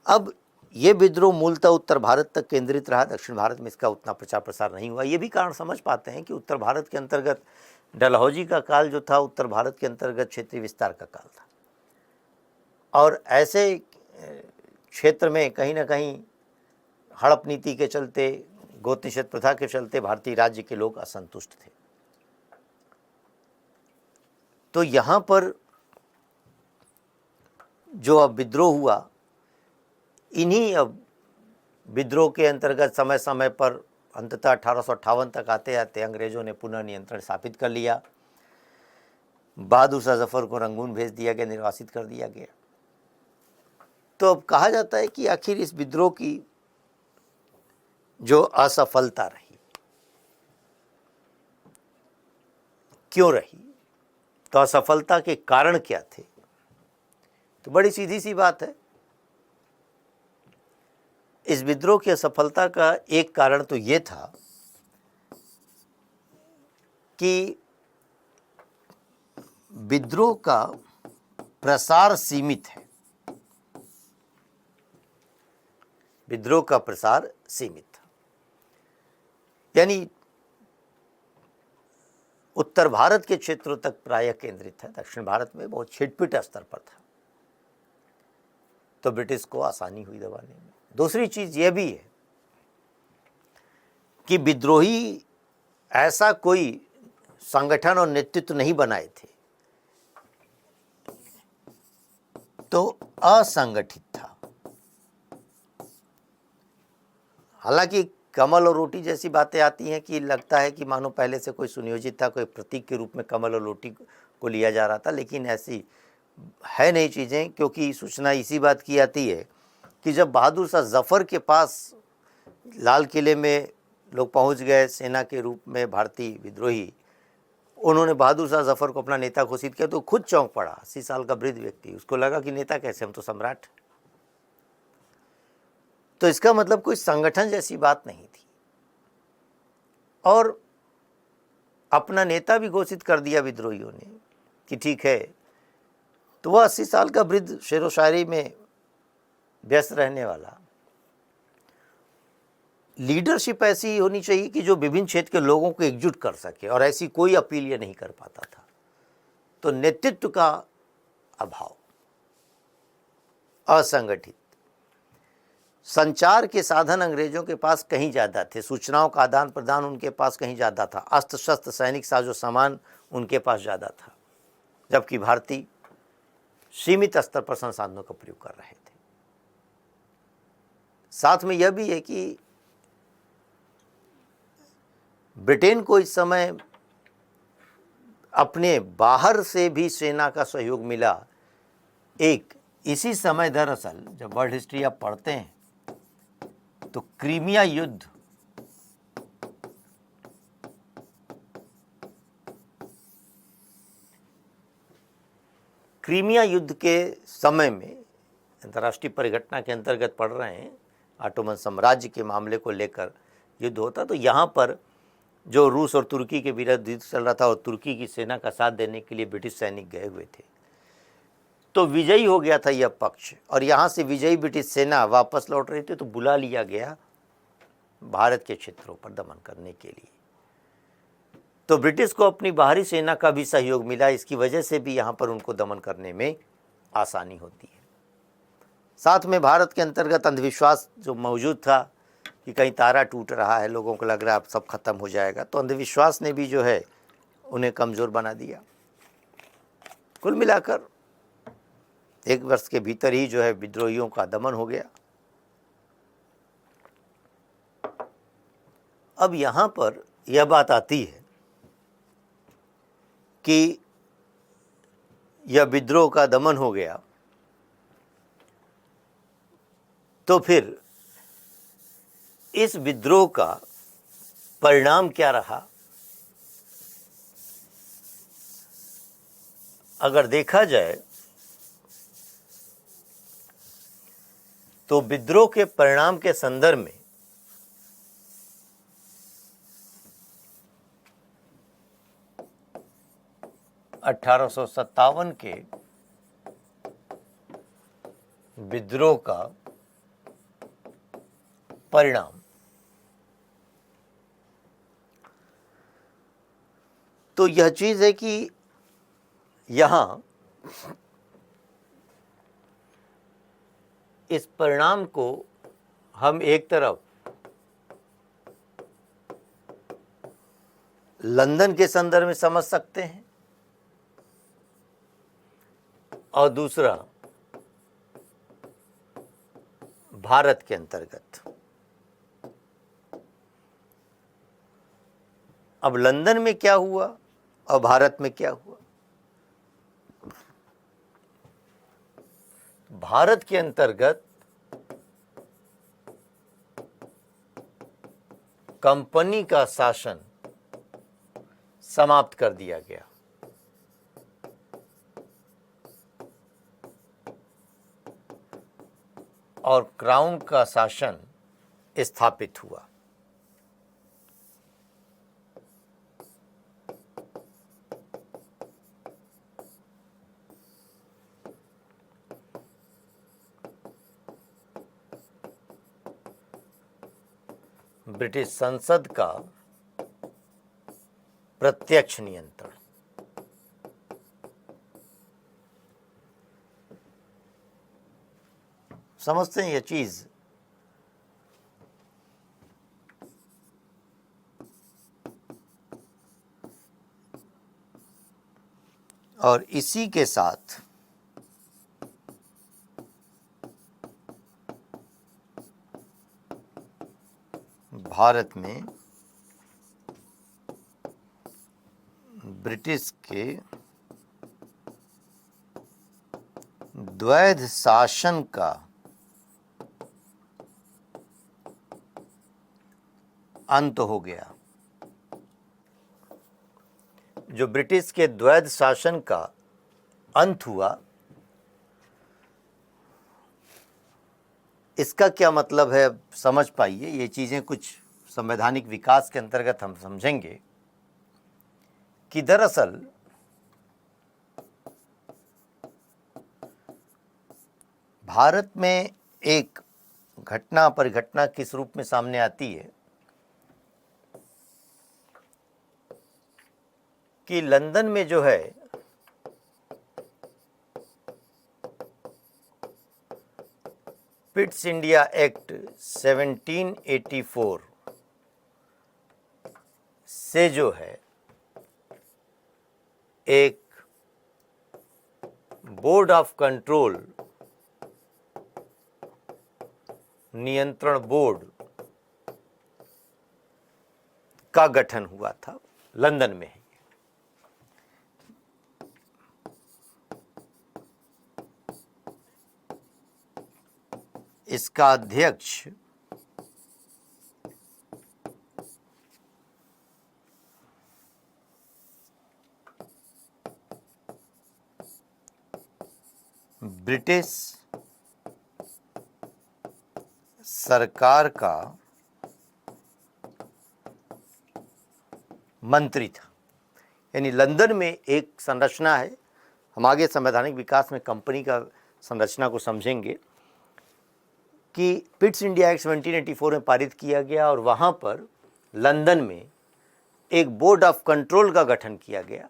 अब ये विद्रोह मूलतः उत्तर भारत तक केंद्रित रहा, दक्षिण भारत में इसका उतना प्रचार प्रसार नहीं हुआ। ये भी कारण समझ पाते हैं कि उत्तर भारत के अंतर्गत डलहौजी का काल जो था उत्तर भारत के अंतर्गत क्षेत्रीय विस्तार का काल था, और ऐसे क्षेत्र में कहीं ना कहीं हड़प नीति के चलते, गोत्र निषेध प्रथा के चलते भारतीय राज्य के लोग असंतुष्ट थे। तो यहाँ पर जो अब विद्रोह हुआ, इन्हीं अब विद्रोह के अंतर्गत समय समय पर अंततः 1858 तक आते आते अंग्रेजों ने पुनः नियंत्रण स्थापित कर लिया। बहादुर शाह जफर को रंगून भेज दिया गया, निर्वासित कर दिया गया। तो अब कहा जाता है कि आखिर इस विद्रोह की जो असफलता रही, क्यों रही, तो असफलता के कारण क्या थे? तो बड़ी सीधी सी बात है, इस विद्रोह की असफलता का एक कारण तो ये था कि विद्रोह का प्रसार सीमित है। विद्रोह का प्रसार सीमित था, यानी उत्तर भारत के क्षेत्रों तक प्रायः केंद्रित है, दक्षिण भारत में बहुत छिटपिट स्तर पर था। तो ब्रिटिश को आसानी हुई दबाने में। दूसरी चीज यह भी है कि विद्रोही ऐसा कोई संगठन और नेतृत्व नहीं बनाए थे, तो असंगठित था। हालांकि कमल और रोटी जैसी बातें आती हैं कि लगता है कि मानो पहले से कोई सुनियोजित था, कोई प्रतीक के रूप में कमल और रोटी को लिया जा रहा था, लेकिन ऐसी है नहीं चीज़ें, क्योंकि सूचना इसी बात की आती है कि जब बहादुर शाह जफ़र के पास लाल किले में लोग पहुंच गए सेना के रूप में, भारतीय विद्रोही, उन्होंने बहादुर शाह जफ़र को अपना नेता घोषित किया तो खुद चौंक पड़ा। 80 साल का वृद्ध व्यक्ति, उसको लगा कि नेता कैसे, हम तो सम्राट। तो इसका मतलब कोई संगठन जैसी बात नहीं थी, और अपना नेता भी घोषित कर दिया विद्रोहियों ने कि ठीक है। तो वह 80 साल का वृद्ध शेरो शायरी में व्यस्त रहने वाला, लीडरशिप ऐसी होनी चाहिए कि जो विभिन्न क्षेत्र के लोगों को एकजुट कर सके, और ऐसी कोई अपील ये नहीं कर पाता था। तो नेतृत्व का अभाव, असंगठित, संचार के साधन अंग्रेजों के पास कहीं ज़्यादा थे, सूचनाओं का आदान प्रदान उनके पास कहीं ज़्यादा था, अस्त्र शस्त्र सैनिक साजो सामान उनके पास ज़्यादा था, जबकि भारतीय सीमित स्तर पर संसाधनों का प्रयोग कर रहे थे। साथ में यह भी है कि ब्रिटेन को इस समय अपने बाहर से भी सेना का सहयोग मिला। एक इसी समय दरअसल जब वर्ल्ड हिस्ट्री आप पढ़ते हैं तो क्रीमिया युद्ध, क्रीमिया युद्ध के समय में अंतर्राष्ट्रीय परिघटना के अंतर्गत पढ़ रहे हैं, ऑटोमन साम्राज्य के मामले को लेकर युद्ध होता, तो यहाँ पर जो रूस और तुर्की के विरुद्ध युद्ध चल रहा था और तुर्की की सेना का साथ देने के लिए ब्रिटिश सैनिक गए हुए थे, तो विजयी हो गया था यह पक्ष, और यहाँ से विजयी ब्रिटिश सेना वापस लौट रही थी, तो बुला लिया गया भारत के क्षेत्रों पर दमन करने के लिए। तो ब्रिटिश को अपनी बाहरी सेना का भी सहयोग मिला, इसकी वजह से भी यहाँ पर उनको दमन करने में आसानी होती है। साथ में भारत के अंतर्गत अंधविश्वास जो मौजूद था कि कहीं तारा टूट रहा है, लोगों को लग रहा है अब सब खत्म हो जाएगा, तो अंधविश्वास ने भी जो है उन्हें कमज़ोर बना दिया। कुल मिलाकर 1 वर्ष के भीतर ही जो है विद्रोहियों का दमन हो गया। अब यहाँ पर यह बात आती है कि यह विद्रोह का दमन हो गया, तो फिर इस विद्रोह का परिणाम क्या रहा? अगर देखा जाए तो विद्रोह के परिणाम के संदर्भ में 1857 के विद्रोह का परिणाम। तो यह चीज़ है कि यहाँ इस परिणाम को हम एक तरफ लंदन के संदर्भ में समझ सकते हैं और दूसरा भारत के अंतर्गत। अब लंदन में क्या हुआ और भारत में क्या हुआ? भारत के अंतर्गत कंपनी का शासन समाप्त कर दिया गया और क्राउन का शासन स्थापित हुआ। ब्रिटिश संसद का प्रत्यक्ष नियंत्रण। समझते हैं यह चीज? और इसी के साथ भारत में ब्रिटिश के द्वैध शासन का अंत हो गया। जो ब्रिटिश के द्वैध शासन का अंत हुआ, इसका क्या मतलब है? अब समझ पाइए। ये चीज़ें कुछ संवैधानिक विकास के अंतर्गत हम समझेंगे कि दरअसल भारत में एक घटना परिघटना किस रूप में सामने आती है कि लंदन में जो है पिट्स इंडिया एक्ट 1784 से जो है एक बोर्ड ऑफ कंट्रोल, नियंत्रण बोर्ड का गठन हुआ था लंदन में। इसका अध्यक्ष ब्रिटिश सरकार का मंत्री था। यानी लंदन में एक संरचना है। हम आगे संवैधानिक विकास में कंपनी का संरचना को समझेंगे कि पिट्स इंडिया एक्ट 1784 में पारित किया गया और वहाँ पर लंदन में एक बोर्ड ऑफ कंट्रोल का गठन किया गया।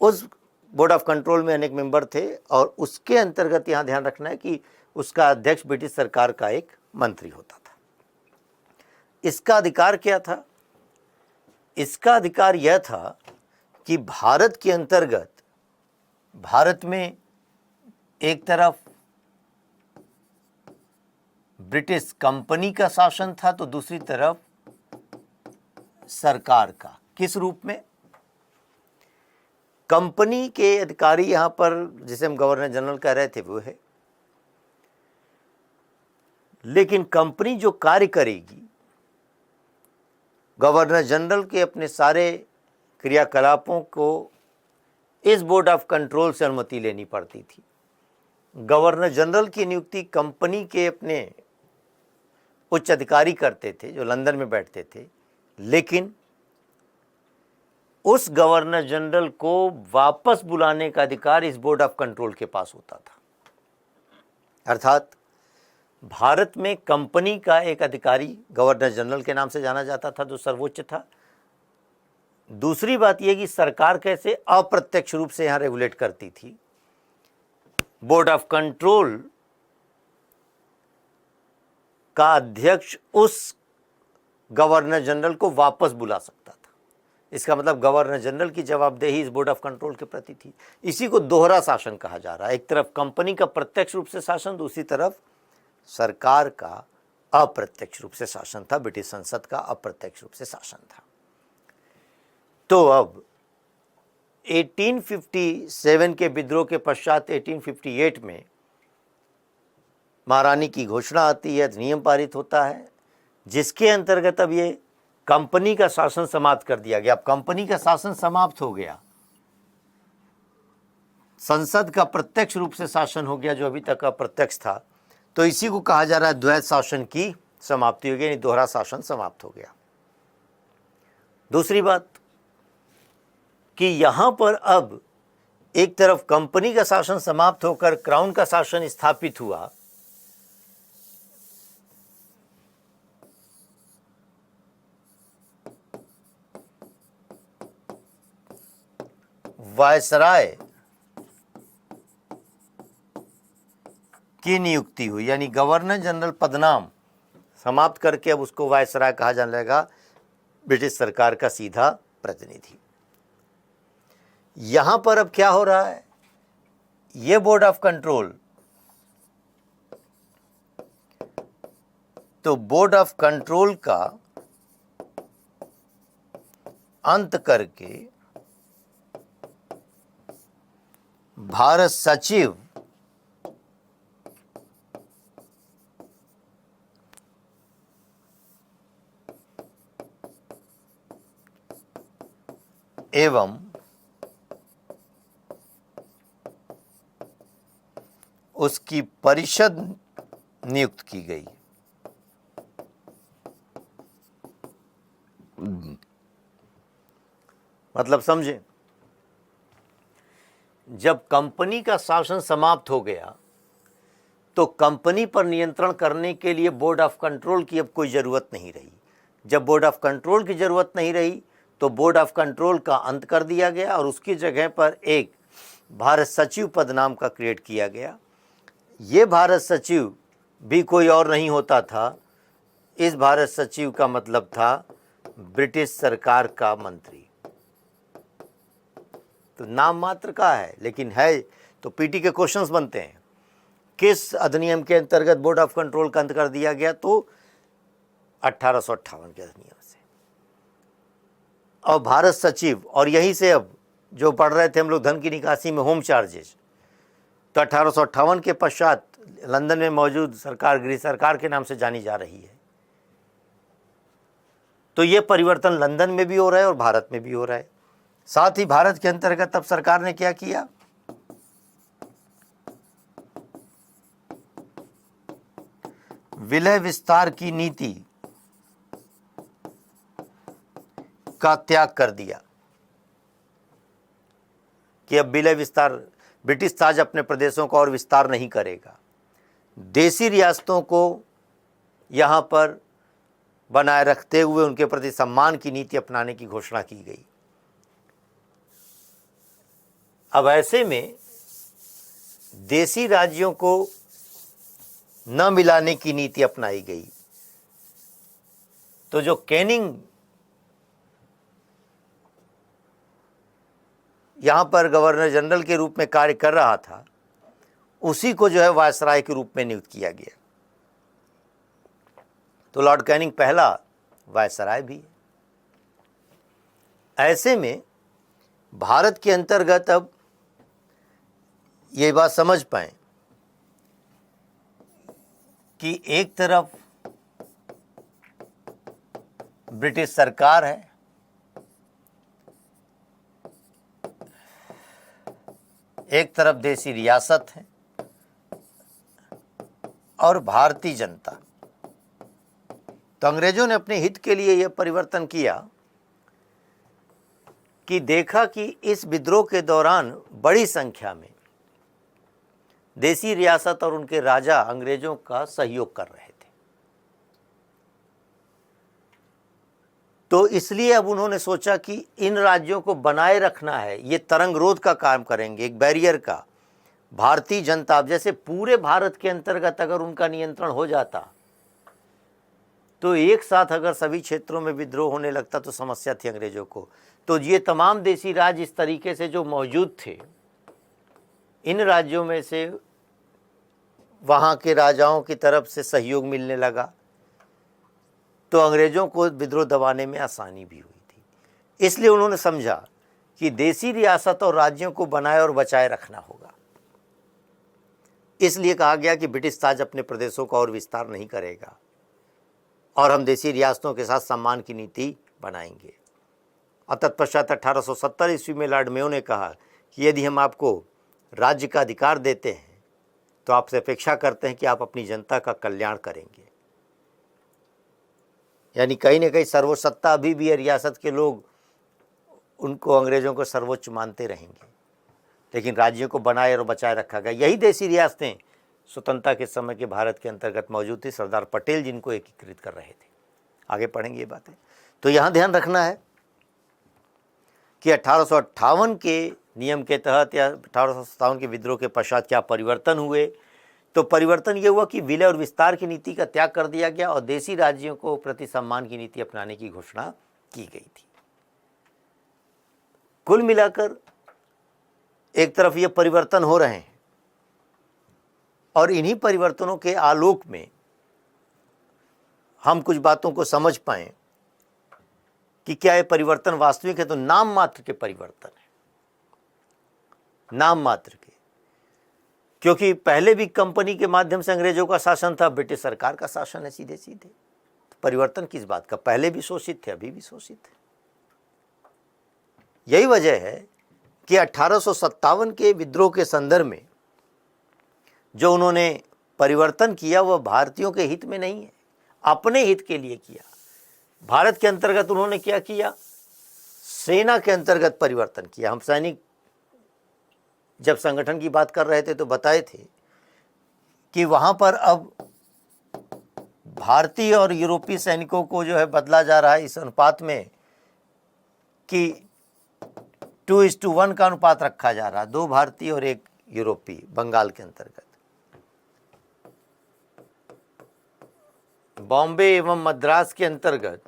उस बोर्ड ऑफ कंट्रोल में अनेक मेंबर थे और उसके अंतर्गत यहाँ ध्यान रखना है कि उसका अध्यक्ष ब्रिटिश सरकार का एक मंत्री होता था। इसका अधिकार क्या था? इसका अधिकार यह था कि भारत के अंतर्गत भारत में एक तरफ ब्रिटिश कंपनी का शासन था तो दूसरी तरफ सरकार का। किस रूप में? कंपनी के अधिकारी यहाँ पर जिसे हम गवर्नर जनरल कह रहे थे वो है, लेकिन कंपनी जो कार्य करेगी, गवर्नर जनरल के अपने सारे क्रियाकलापों को इस बोर्ड ऑफ कंट्रोल से अनुमति लेनी पड़ती थी। गवर्नर जनरल की नियुक्ति कंपनी के अपने उच्च अधिकारी करते थे जो लंदन में बैठते थे, लेकिन उस गवर्नर जनरल को वापस बुलाने का अधिकार इस बोर्ड ऑफ कंट्रोल के पास होता था। अर्थात भारत में कंपनी का एक अधिकारी गवर्नर जनरल के नाम से जाना जाता था, जो सर्वोच्च था। दूसरी बात यह कि सरकार कैसे अप्रत्यक्ष रूप से यहां रेगुलेट करती थी। बोर्ड ऑफ कंट्रोल का अध्यक्ष उस गवर्नर जनरल को वापस बुला सकता था। इसका मतलब गवर्नर जनरल की जवाबदेही इस बोर्ड ऑफ कंट्रोल के प्रति थी। इसी को दोहरा शासन कहा जा रहा है। एक तरफ कंपनी का प्रत्यक्ष रूप से शासन, दूसरी तरफ सरकार का अप्रत्यक्ष रूप से शासन था, ब्रिटिश संसद का अप्रत्यक्ष रूप से शासन था। तो अब 1857 के विद्रोह के पश्चात 1858 में महारानी की घोषणा आती है, अधिनियम पारित होता है, जिसके अंतर्गत अब ये कंपनी का शासन समाप्त कर दिया गया। अब कंपनी का शासन समाप्त हो गया, संसद का प्रत्यक्ष रूप से शासन हो गया, जो अभी तक अप्रत्यक्ष था। तो इसी को कहा जा रहा है द्वैत शासन की समाप्ति हो गई, यानी दोहरा शासन समाप्त हो गया। दूसरी बात कि यहां पर अब एक तरफ कंपनी का शासन समाप्त होकर क्राउन का शासन स्थापित हुआ, वायसराय की नियुक्ति हुई, यानी गवर्नर जनरल पदनाम समाप्त करके अब उसको वायसराय कहा जाने लगा, ब्रिटिश सरकार का सीधा प्रतिनिधि। यहां पर अब क्या हो रहा है, ये बोर्ड ऑफ कंट्रोल, तो बोर्ड ऑफ कंट्रोल का अंत करके भारत सचिव एवं उसकी परिषद नियुक्त की गई। मतलब समझे, जब कंपनी का शासन समाप्त हो गया तो कंपनी पर नियंत्रण करने के लिए बोर्ड ऑफ कंट्रोल की अब कोई ज़रूरत नहीं रही। जब बोर्ड ऑफ कंट्रोल की ज़रूरत नहीं रही तो बोर्ड ऑफ कंट्रोल का अंत कर दिया गया और उसकी जगह पर एक भारत सचिव पद नाम का क्रिएट किया गया। ये भारत सचिव भी कोई और नहीं होता था, इस भारत सचिव का मतलब था ब्रिटिश सरकार का मंत्री। तो नाम मात्र का है, लेकिन है तो पीटी के क्वेश्चंस बनते हैं। किस अधिनियम के अंतर्गत बोर्ड ऑफ कंट्रोल का अंत कर दिया गया, तो 1858 के अधिनियम से। और भारत सचिव, और यहीं से अब जो पढ़ रहे थे हम लोग धन की निकासी में होम चार्जेस, तो 1858 के पश्चात लंदन में मौजूद सरकार गृह सरकार के नाम से जानी जा रही है। तो ये परिवर्तन लंदन में भी हो रहा है और भारत में भी हो रहा है। साथ ही भारत के अंतर्गत अब सरकार ने क्या किया, विलय विस्तार की नीति का त्याग कर दिया कि अब विलय विस्तार, ब्रिटिश ताज अपने प्रदेशों का और विस्तार नहीं करेगा। देसी रियासतों को यहाँ पर बनाए रखते हुए उनके प्रति सम्मान की नीति अपनाने की घोषणा की गई। अब ऐसे में देसी राज्यों को न मिलाने की नीति अपनाई गई। तो जो कैनिंग यहाँ पर गवर्नर जनरल के रूप में कार्य कर रहा था, उसी को जो है वायसराय के रूप में नियुक्त किया गया। तो लॉर्ड कैनिंग पहला वायसराय भी है। ऐसे में भारत के अंतर्गत अब ये बात समझ पाएं कि एक तरफ ब्रिटिश सरकार है, एक तरफ देसी रियासत है और भारतीय जनता। तो अंग्रेजों ने अपने हित के लिए यह परिवर्तन किया कि देखा कि इस विद्रोह के दौरान बड़ी संख्या में देसी रियासत और उनके राजा अंग्रेजों का सहयोग कर रहे थे। तो इसलिए अब उन्होंने सोचा कि इन राज्यों को बनाए रखना है, ये तरंग रोध का काम करेंगे, एक बैरियर का। भारतीय जनता, अब जैसे पूरे भारत के अंतर्गत अगर उनका नियंत्रण हो जाता तो एक साथ अगर सभी क्षेत्रों में विद्रोह होने लगता तो समस्या थी अंग्रेजों को। तो ये तमाम देसी राज्य इस तरीके से जो मौजूद थे, इन राज्यों में से वहाँ के राजाओं की तरफ से सहयोग मिलने लगा, तो अंग्रेजों को विद्रोह दबाने में आसानी भी हुई थी। इसलिए उन्होंने समझा कि देसी रियासत और राज्यों को बनाए और बचाए रखना होगा। इसलिए कहा गया कि ब्रिटिश ताज अपने प्रदेशों का और विस्तार नहीं करेगा और हम देसी रियासतों के साथ सम्मान की नीति बनाएंगे। और तत्पश्चात 1870 ईस्वी में लॉर्ड मेयो ने कहा कि यदि हम आपको राज्य का अधिकार देते हैं तो आपसे अपेक्षा करते हैं कि आप अपनी जनता का कल्याण करेंगे। यानी कहीं ना कहीं सर्वोच्च सत्ता अभी भी है, रियासत के लोग उनको, अंग्रेजों को सर्वोच्च मानते रहेंगे, लेकिन राज्यों को बनाए और बचाए रखा गया। यही देसी रियासतें स्वतंत्रता के समय के भारत के अंतर्गत मौजूद थी। सरदार पटेल जिनको एकीकृत कर रहे थे। आगे पढ़ेंगे ये बातें। तो यहाँ ध्यान रखना है कि 1858 के नियम के तहत या 1857 के विद्रोह के पश्चात क्या परिवर्तन हुए। तो परिवर्तन ये हुआ कि विलय और विस्तार की नीति का त्याग कर दिया गया और देसी राज्यों को प्रति सम्मान की नीति अपनाने की घोषणा की गई थी। कुल मिलाकर एक तरफ ये परिवर्तन हो रहे हैं और इन्हीं परिवर्तनों के आलोक में हम कुछ बातों को समझ पाएं कि क्या ये परिवर्तन वास्तविक है। तो नाम मात्र के परिवर्तन है, नाम मात्र के, क्योंकि पहले भी कंपनी के माध्यम से अंग्रेजों का शासन था, ब्रिटिश सरकार का शासन है सीधे सीधे। तो परिवर्तन किस बात का? पहले भी शोषित थे, अभी भी शोषित है। यही वजह है कि 1857 के विद्रोह के संदर्भ में जो उन्होंने परिवर्तन किया वह भारतीयों के हित में नहीं है, अपने हित के लिए किया। भारत के अंतर्गत उन्होंने क्या किया? सेना के अंतर्गत परिवर्तन किया। हम सैनिक जब संगठन की बात कर रहे थे तो बताए थे कि वहां पर अब भारतीय और यूरोपीय सैनिकों को जो है बदला जा रहा है इस अनुपात में कि 2:1 का अनुपात रखा जा रहा है, 2 भारतीय और 1 यूरोपीय बंगाल के अंतर्गत। बॉम्बे एवं मद्रास के अंतर्गत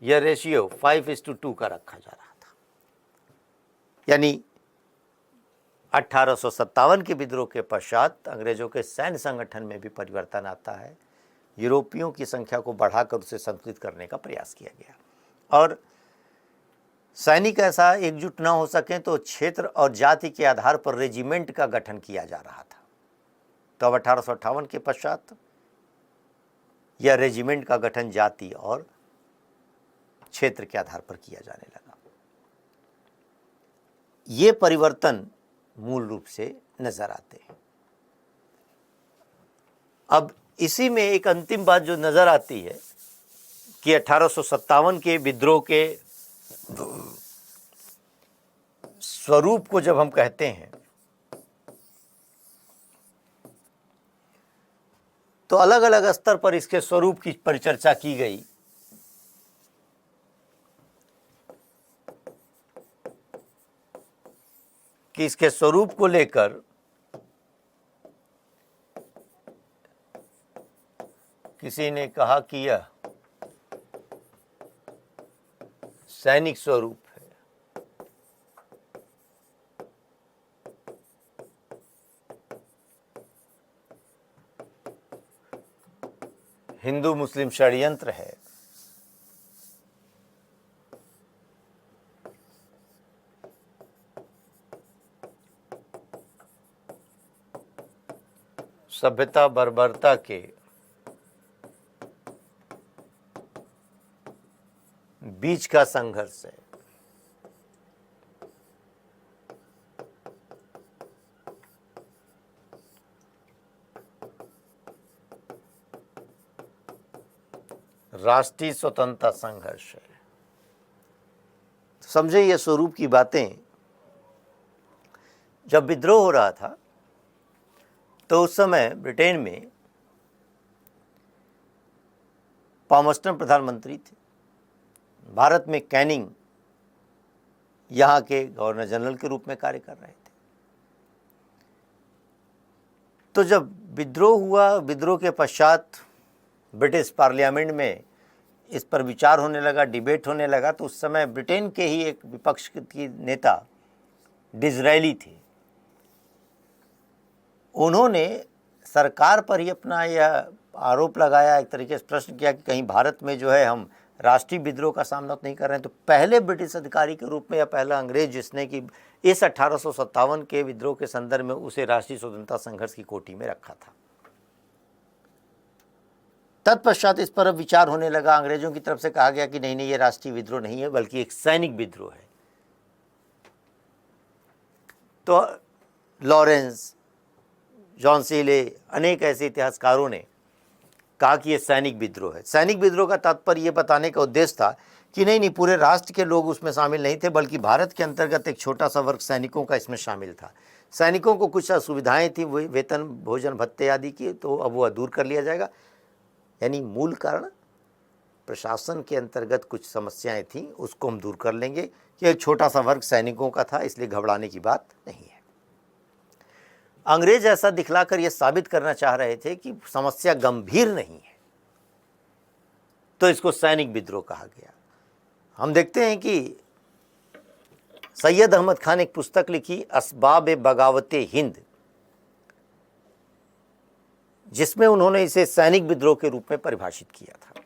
यह रेशियो 5:2 का रखा जा रहा था। यानी 1857 के विद्रोह के पश्चात अंग्रेजों के सैन्य संगठन में भी परिवर्तन आता है। यूरोपियों की संख्या को बढ़ाकर उसे संतुलित करने का प्रयास किया गया और सैनिक ऐसा एकजुट न हो सकें तो क्षेत्र और जाति के आधार पर रेजिमेंट का गठन किया जा रहा था। तो अब 1858 के पश्चात यह रेजिमेंट का गठन जाति और क्षेत्र के आधार पर किया जाने लगा। ये परिवर्तन मूल रूप से नजर आते हैं। अब इसी में एक अंतिम बात जो नजर आती है कि 1857 के विद्रोह के स्वरूप को जब हम कहते हैं तो अलग अलग स्तर पर इसके स्वरूप की परिचर्चा की गई। कि इसके स्वरूप को लेकर किसी ने कहा कि यह सैनिक स्वरूप है, हिंदू मुस्लिम षड्यंत्र है, सभ्यता बर्बरता के बीच का संघर्ष है। राष्ट्रीय स्वतंत्रता संघर्ष है। समझे ये स्वरूप की बातें। जब विद्रोह हो रहा था तो उस समय ब्रिटेन में पामस्टन प्रधानमंत्री थे, भारत में कैनिंग यहाँ के गवर्नर जनरल के रूप में कार्य कर रहे थे। तो जब विद्रोह हुआ, विद्रोह के पश्चात ब्रिटिश पार्लियामेंट में इस पर विचार होने लगा, डिबेट होने लगा, तो उस समय ब्रिटेन के ही एक विपक्ष की नेता डिज़रायली थे। उन्होंने सरकार पर ही अपना यह आरोप लगाया, एक तरीके से प्रश्न किया कि कहीं भारत में जो है हम राष्ट्रीय विद्रोह का सामना तो नहीं कर रहे हैं। तो पहले ब्रिटिश अधिकारी के रूप में या पहला अंग्रेज जिसने कि इस 1857 के विद्रोह के संदर्भ में उसे राष्ट्रीय स्वतंत्रता संघर्ष की कोटि में रखा था। तत्पश्चात इस पर अब विचार होने लगा, अंग्रेजों की तरफ से कहा गया कि नहीं, ये राष्ट्रीय विद्रोह नहीं है बल्कि एक सैनिक विद्रोह है। तो लॉरेंस, जॉन सीले, अनेक ऐसे इतिहासकारों ने कहा कि यह सैनिक विद्रोह है। सैनिक विद्रोह का तात्पर्य यह बताने का उद्देश्य था कि नहीं, पूरे राष्ट्र के लोग उसमें शामिल नहीं थे, बल्कि भारत के अंतर्गत एक छोटा सा वर्ग सैनिकों का इसमें शामिल था। सैनिकों को कुछ असुविधाएं थी, वही वेतन, भोजन भत्ते आदि की, तो अब वह दूर कर लिया जाएगा। यानी मूल कारण प्रशासन के अंतर्गत कुछ समस्याएं थीं, उसको हम दूर कर लेंगे। कि एक छोटा सा वर्ग सैनिकों का था, इसलिए घबराने की बात नहीं है। अंग्रेज ऐसा दिखलाकर यह साबित करना चाह रहे थे कि समस्या गंभीर नहीं है, तो इसको सैनिक विद्रोह कहा गया। हम देखते हैं कि सैयद अहमद खान एक पुस्तक लिखी, असबाब बगावते हिंद, जिसमें उन्होंने इसे सैनिक विद्रोह के रूप में परिभाषित किया था।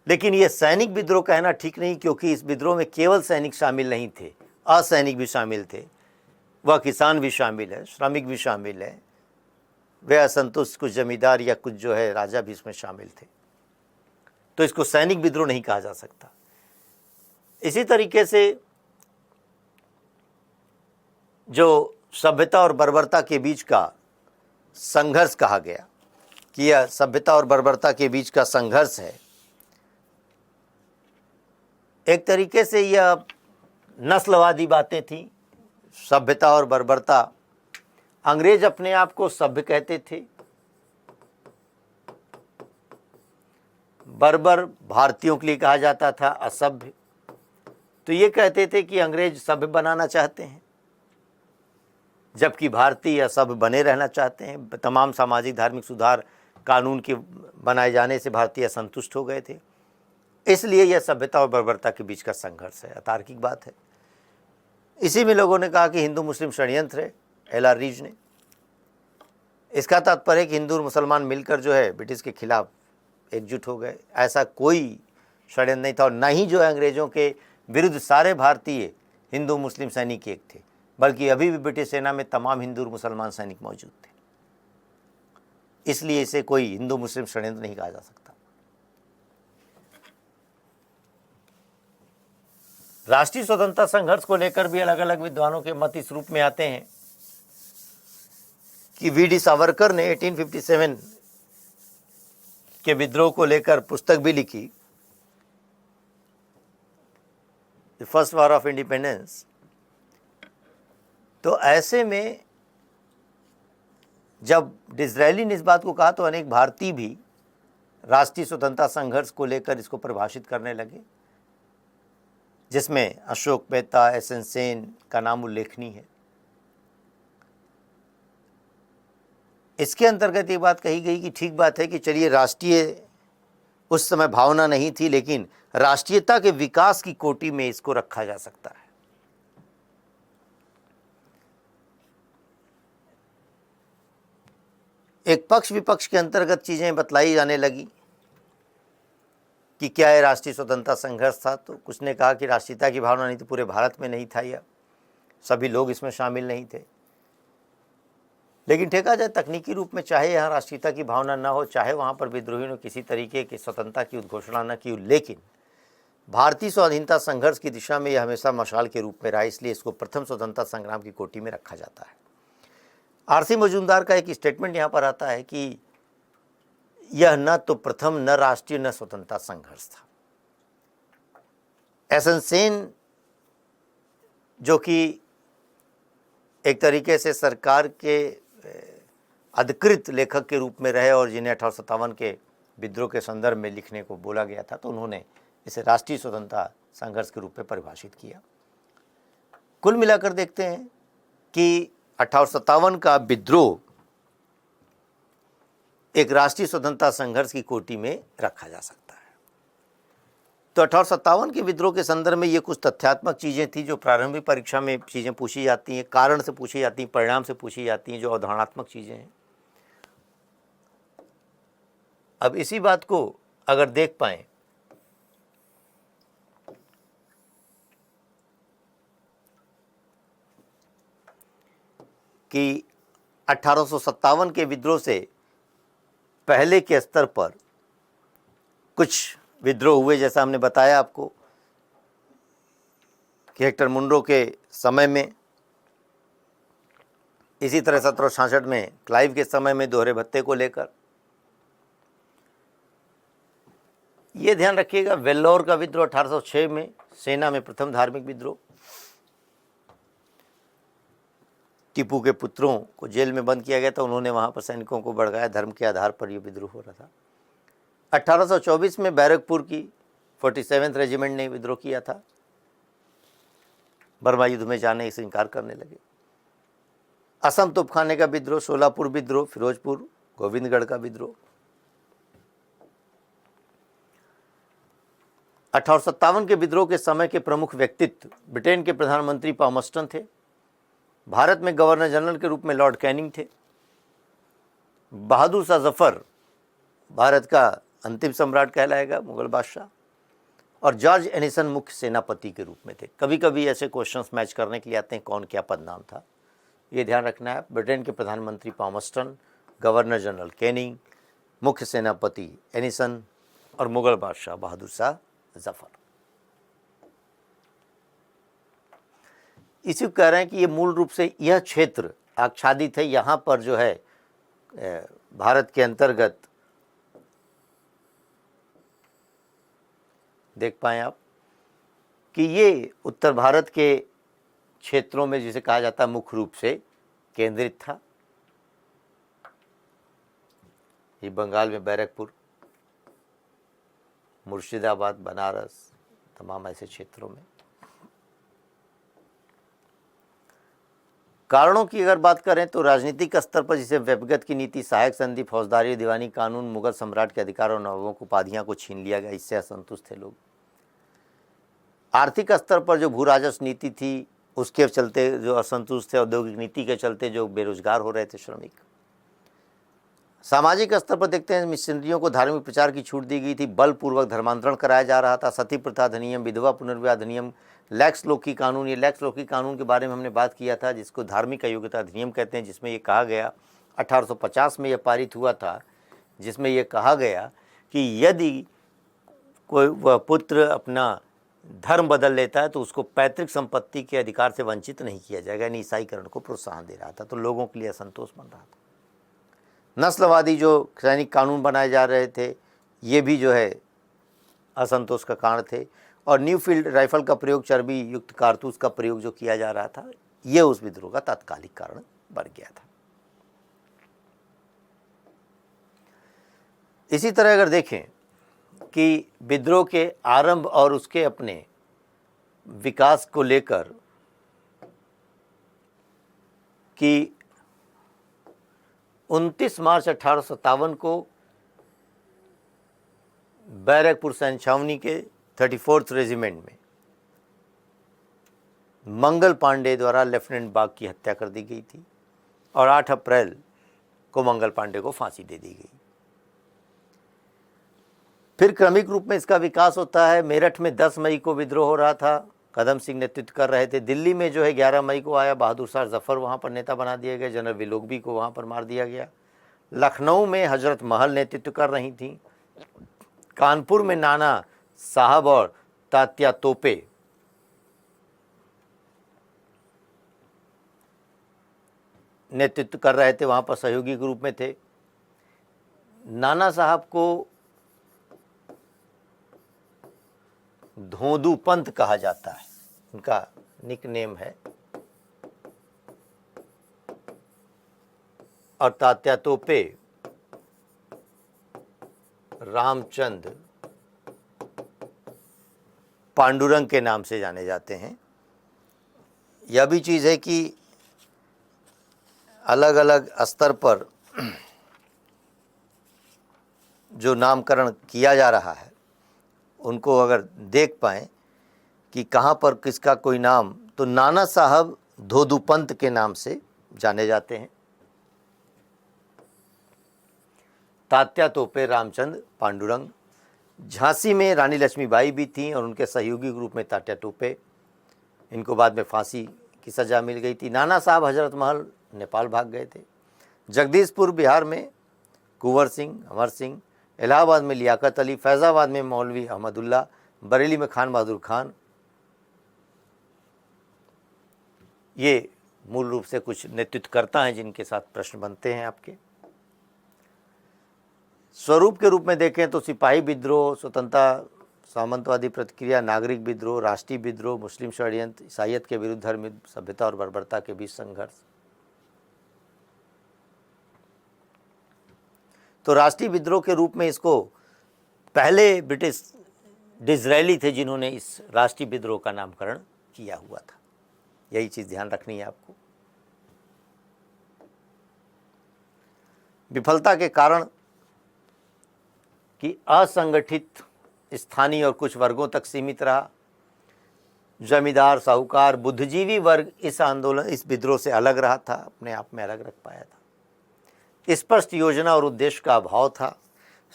लेकिन यह सैनिक विद्रोह कहना ठीक नहीं, क्योंकि इस विद्रोह में केवल सैनिक शामिल नहीं थे, असैनिक भी शामिल थे, वह किसान भी शामिल है, श्रमिक भी शामिल है, वे असंतुष्ट कुछ जमींदार या कुछ जो है राजा भी इसमें शामिल थे। तो इसको सैनिक विद्रोह नहीं कहा जा सकता। इसी तरीके से जो सभ्यता और बर्बरता के बीच का संघर्ष कहा गया कि यह सभ्यता और बर्बरता के बीच का संघर्ष है, एक तरीके से यह नस्लवादी बातें थी। सभ्यता और बर्बरता, अंग्रेज अपने आप को सभ्य कहते थे, बर्बर भारतीयों के लिए कहा जाता था असभ्य। तो ये कहते थे कि अंग्रेज सभ्य बनाना चाहते हैं, जबकि भारतीय असभ्य बने रहना चाहते हैं। तमाम सामाजिक धार्मिक सुधार कानून के बनाए जाने से भारतीय असंतुष्ट हो गए थे, इसलिए यह सभ्यता और बर्बरता के बीच का संघर्ष है, अतार्किक बात है। इसी में लोगों ने कहा कि हिंदू मुस्लिम षड्यंत्र है, एल.आर. रीज ने। इसका तात्पर्य है कि हिंदू और मुसलमान मिलकर जो है ब्रिटिश के खिलाफ एकजुट हो गए। ऐसा कोई षड्यंत्र नहीं था, और न ही जो है अंग्रेजों के विरुद्ध सारे भारतीय हिंदू मुस्लिम सैनिक एक थे, बल्कि अभी भी ब्रिटिश सेना में तमाम हिंदू और मुसलमान सैनिक मौजूद थे। इसलिए इसे कोई हिंदू मुस्लिम षड्यंत्र नहीं कहा जा सकता। राष्ट्रीय स्वतंत्रता संघर्ष को लेकर भी अलग अलग विद्वानों के मत इस रूप में आते हैं कि वी.डी. सावरकर ने 1857 के विद्रोह को लेकर पुस्तक भी लिखी, the first war of independence. तो ऐसे में जब डिज़रायली ने इस बात को कहा, तो अनेक भारतीय भी राष्ट्रीय स्वतंत्रता संघर्ष को लेकर इसको परिभाषित करने लगे, जिसमें अशोक मेहता, एस.एन. सेन का नाम उल्लेखनीय है। इसके अंतर्गत ये बात कही गई कि ठीक बात है कि चलिए, राष्ट्रीय उस समय भावना नहीं थी, लेकिन राष्ट्रीयता के विकास की कोटि में इसको रखा जा सकता है। एक पक्ष विपक्ष के अंतर्गत चीज़ें बतलाई जाने लगी कि क्या है राष्ट्रीय स्वतंत्रता संघर्ष था। तो कुछ ने कहा कि राष्ट्रीयता की भावना नहीं तो पूरे भारत में नहीं था, या सभी लोग इसमें शामिल नहीं थे। लेकिन देखा जाए तकनीकी रूप में, चाहे यहाँ राष्ट्रीयता की भावना ना हो, चाहे वहाँ पर विद्रोहियों ने किसी तरीके की स्वतंत्रता की उद्घोषणा न की, लेकिन भारतीय स्वाधीनता संघर्ष की दिशा में यह हमेशा मशाल के रूप में रहा, इसलिए इसको प्रथम स्वतंत्रता संग्राम की कोटि में रखा जाता है। आर.सी. मजूमदार का एक स्टेटमेंट यहाँ पर आता है कि यह न तो प्रथम, न राष्ट्रीय, न स्वतंत्रता संघर्ष था। एस.एन. सेन, जो कि एक तरीके से सरकार के अधिकृत लेखक के रूप में रहे और जिन्हें 1857 के विद्रोह के संदर्भ में लिखने को बोला गया था, तो उन्होंने इसे राष्ट्रीय स्वतंत्रता संघर्ष के रूप में परिभाषित किया। कुल मिलाकर देखते हैं कि 1857 का विद्रोह एक राष्ट्रीय स्वतंत्रता संघर्ष की कोटि में रखा जा सकता है। तो 1857 के विद्रोह के संदर्भ में ये कुछ तथ्यात्मक चीज़ें थी जो प्रारंभिक परीक्षा में चीज़ें पूछी जाती हैं, कारण से पूछी जाती हैं, परिणाम से पूछी जाती हैं, जो अवधारणात्मक चीज़ें हैं। अब इसी बात को अगर देख पाएं कि 1857 के विद्रोह से पहले के स्तर पर कुछ विद्रोह हुए, जैसा हमने बताया आपको कि हेक्टर मुनरो के समय में, इसी तरह 1766 में क्लाइव के समय में दोहरे भत्ते को लेकर। ये ध्यान रखिएगा, वेल्लोर का विद्रोह 1806 में, सेना में प्रथम धार्मिक विद्रोह। टीपू के पुत्रों को जेल में बंद किया गया था, उन्होंने वहाँ पर सैनिकों को भड़काया, धर्म के आधार पर यह विद्रोह हो रहा था। 1824 में बैरकपुर की 47th रेजिमेंट ने विद्रोह किया था, बर्मा युद्ध में जाने से इनकार करने लगे। असम तोपखाने का विद्रोह, सोलापुर विद्रोह, फिरोजपुर, गोविंदगढ़ का विद्रोह। 1857 के विद्रोह के समय के प्रमुख व्यक्तित्व ब्रिटेन के प्रधानमंत्री पामस्टन थे, भारत में गवर्नर जनरल के रूप में लॉर्ड कैनिंग थे, बहादुर शाह जफर भारत का अंतिम सम्राट कहलाएगा, मुगल बादशाह, और जॉर्ज एनिसन मुख्य सेनापति के रूप में थे। कभी कभी ऐसे क्वेश्चंस मैच करने के लिए आते हैं कौन क्या पद नाम था, ये ध्यान रखना है। ब्रिटेन के प्रधानमंत्री पामस्टन, गवर्नर जनरल कैनिंग, मुख्य सेनापति एनिसन और मुगल बादशाह बहादुर शाह जफर। इसी को कह रहे हैं कि ये मूल रूप से यह क्षेत्र आच्छादित है। यहाँ पर जो है भारत के अंतर्गत देख पाएँ आप कि ये उत्तर भारत के क्षेत्रों में जिसे कहा जाता है मुख्य रूप से केंद्रित था। ये बंगाल में बैरकपुर, मुर्शिदाबाद, बनारस, तमाम ऐसे क्षेत्रों में। कारणों की अगर बात करें तो राजनीतिक स्तर पर जिसे व्यक्तिगत की नीति, सहायक संधि, फौजदारी, दीवानी कानून, मुगल सम्राट के अधिकार और नवाबों को उपाधियां को छीन लिया गया, इससे असंतुष्ट थे लोग। आर्थिक स्तर पर जो भू राजस्व नीति थी उसके चलते जो असंतुष्ट थे, औद्योगिक नीति के चलते जो बेरोजगार हो रहे थे श्रमिक। सामाजिक स्तर पर देखते हैं मिशनरियों को धार्मिक प्रचार की छूट दी गई थी, बलपूर्वक धर्मांतरण कराया जा रहा था, सती प्रथा अधिनियम, विधवा पुनर्विवाह अधिनियम, लैक्स लोकी कानून। ये लैक्स लोकी कानून के बारे में हमने बात किया था, जिसको धार्मिक अयोग्यता अधिनियम कहते हैं, जिसमें ये कहा गया 1850 में यह पारित हुआ था, जिसमें यह कहा गया कि यदि कोई वह पुत्र अपना धर्म बदल लेता है तो उसको पैतृक संपत्ति के अधिकार से वंचित नहीं किया जाएगा, यानी ईसाईकरण को प्रोत्साहन दे रहा था। तो लोगों के लिए असंतोष बन रहा था। नस्लवादी जो सैनिक कानून बनाए जा रहे थे ये भी जो है असंतोष का कारण थे, और न्यू फील्ड राइफल का प्रयोग, चर्बी युक्त कारतूस का प्रयोग जो किया जा रहा था, ये उस विद्रोह का तात्कालिक कारण बन गया था। इसी तरह अगर देखें कि विद्रोह के आरंभ और उसके अपने विकास को लेकर कि 29 मार्च 1857 को बैरकपुर सैन्य छावनी के 34th रेजिमेंट में मंगल पांडे द्वारा लेफ्टिनेंट बाग की हत्या कर दी गई थी, और 8 अप्रैल को मंगल पांडे को फांसी दे दी गई। फिर क्रमिक रूप में इसका विकास होता है। मेरठ में 10 मई को विद्रोह हो रहा था, कदम सिंह नेतृत्व कर रहे थे। दिल्ली में जो है 11 मई को आया, बहादुर शाह जफर वहाँ पर नेता बना दिए गए, जनरल विलोगबी को वहाँ पर मार दिया गया। लखनऊ में हजरत महल नेतृत्व कर रही थी। कानपुर में नाना साहब और तात्या तोपे नेतृत्व कर रहे थे, वहाँ पर सहयोगी के रूप में थे। नाना साहब को धोंदू पंत कहा जाता है, उनका निक नेम है। और तात्या तोपे रामचंद पांडुरंग के नाम से जाने जाते हैं। यह भी चीज़ है कि अलग अलग स्तर पर जो नामकरण किया जा रहा है उनको अगर देख पाएँ कि कहाँ पर किसका कोई नाम, तो नाना साहब धोदुपंत के नाम से जाने जाते हैं। तात्या तोपे रामचंद पांडुरंग। झांसी में रानी लक्ष्मीबाई भी थीं और उनके सहयोगी के रूप में तात्या तोपे, इनको बाद में फांसी की सज़ा मिल गई थी। नाना साहब हजरत महल नेपाल भाग गए थे। जगदीशपुर बिहार में कुंवर सिंह, अमर सिंह। इलाहाबाद में लियाकत अली। फैज़ाबाद में मौलवी अहमदुल्ला। बरेली में खान बहादुर खान। ये मूल रूप से कुछ नेतृत्वकर्ता हैं जिनके साथ प्रश्न बनते हैं आपके। स्वरूप के रूप में देखें तो सिपाही विद्रोह, स्वतंत्रता, सामंतवादी प्रतिक्रिया, नागरिक विद्रोह, राष्ट्रीय विद्रोह, मुस्लिम षड्यंत्र, ईसाईयत के विरुद्ध धर्म, सभ्यता और बर्बरता के बीच संघर्ष। तो राष्ट्रीय विद्रोह के रूप में इसको पहले ब्रिटिश डिज़रायली थे जिन्होंने इस राष्ट्रीय विद्रोह का नामकरण किया हुआ था। यही चीज़ ध्यान रखनी है आपको। विफलता के कारण कि असंगठित स्थानीय और कुछ वर्गों तक सीमित रहा। जमींदार, साहूकार, बुद्धिजीवी वर्ग इस आंदोलन, इस विद्रोह से अलग रहा था, अपने आप में अलग रख पाया था। स्पष्ट योजना और उद्देश्य का अभाव था।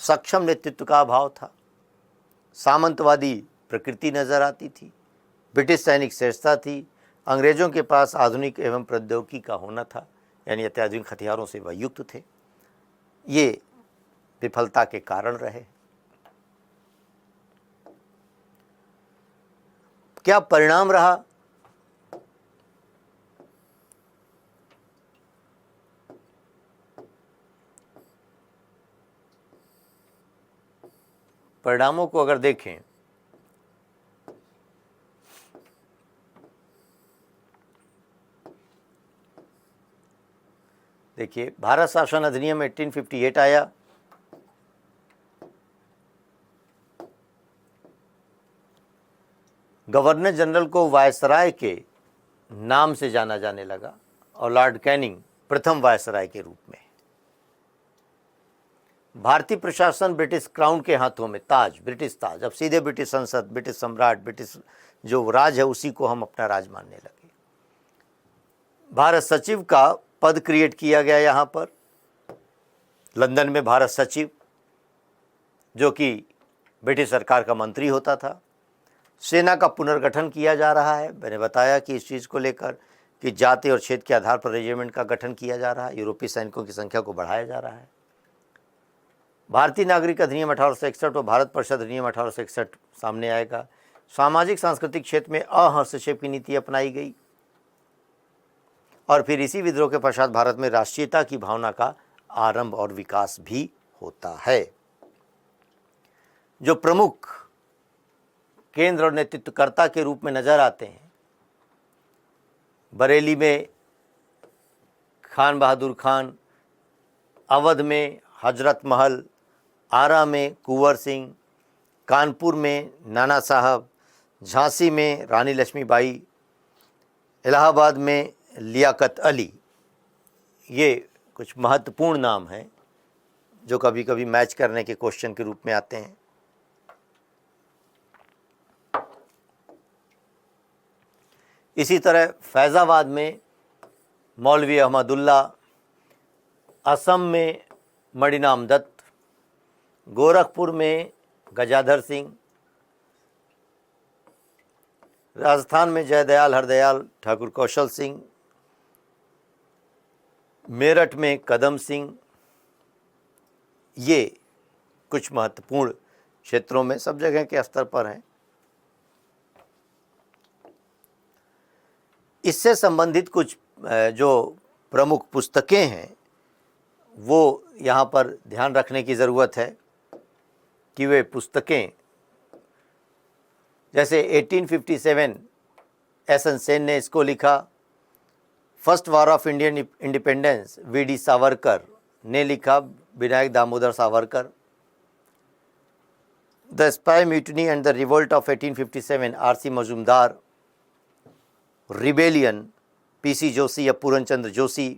सक्षम नेतृत्व का अभाव था। सामंतवादी प्रकृति नजर आती थी। ब्रिटिश सैनिक श्रेष्ठता थी। अंग्रेजों के पास आधुनिक एवं प्रौद्योगिकी का होना था, यानी अत्याधुनिक हथियारों से वह युक्त थे। ये विफलता के कारण रहे। क्या परिणाम रहा? परिणामों को अगर देखें देखिए, भारत शासन अधिनियम 1858 आया। गवर्नर जनरल को वायसराय के नाम से जाना जाने लगा और लॉर्ड कैनिंग प्रथम वायसराय के रूप में। भारतीय प्रशासन ब्रिटिश क्राउन के हाथों में, ताज, ब्रिटिश ताज। अब सीधे ब्रिटिश संसद, ब्रिटिश सम्राट, ब्रिटिश जो राज है उसी को हम अपना राज मानने लगे। भारत सचिव का पद क्रिएट किया गया यहाँ पर लंदन में, भारत सचिव, जो कि ब्रिटिश सरकार का मंत्री होता था। सेना का पुनर्गठन किया जा रहा है। मैंने बताया कि इस चीज़ को लेकर कि जाति और क्षेत्र के आधार पर रेजिमेंट का गठन किया जा रहा है। यूरोपीय सैनिकों की संख्या को बढ़ाया जा रहा है। भारतीय नागरिक अधिनियम 1861 और भारत परिषद अधिनियम 1861 सामने आएगा। सामाजिक सांस्कृतिक क्षेत्र में अहस्तक्षेप की नीति अपनाई गई और फिर इसी विद्रोह के पश्चात भारत में राष्ट्रीयता की भावना का आरंभ और विकास भी होता है। जो प्रमुख केंद्र और नेतृत्वकर्ता के रूप में नजर आते हैं, बरेली में खान बहादुर खान, अवध में हजरत महल, आरा में कुंवर सिंह, कानपुर में नाना साहब, झांसी में रानी लक्ष्मीबाई, इलाहाबाद में लियाकत अली। ये कुछ महत्वपूर्ण नाम हैं जो कभी कभी मैच करने के क्वेश्चन के रूप में आते हैं। इसी तरह फैज़ाबाद में मौलवी अहमदुल्ला, असम में मणिनाम दत्त, गोरखपुर में गजाधर सिंह, राजस्थान में जयदयाल हरदयाल ठाकुर कौशल सिंह, मेरठ में कदम सिंह। ये कुछ महत्वपूर्ण क्षेत्रों में सब जगह के स्तर पर हैं। इससे संबंधित कुछ जो प्रमुख पुस्तकें हैं वो यहाँ पर ध्यान रखने की ज़रूरत है कि वे पुस्तकें, जैसे 1857 एस एन सेन ने इसको लिखा। First war of Indian independence V D. Savarkar ने लिखा, Vinayak Damodar Savarkar. The sepoy mutiny and the revolt of 1857 R C. Majumdar. Rebellion P C. Joshi या Puran Chandra Joshi.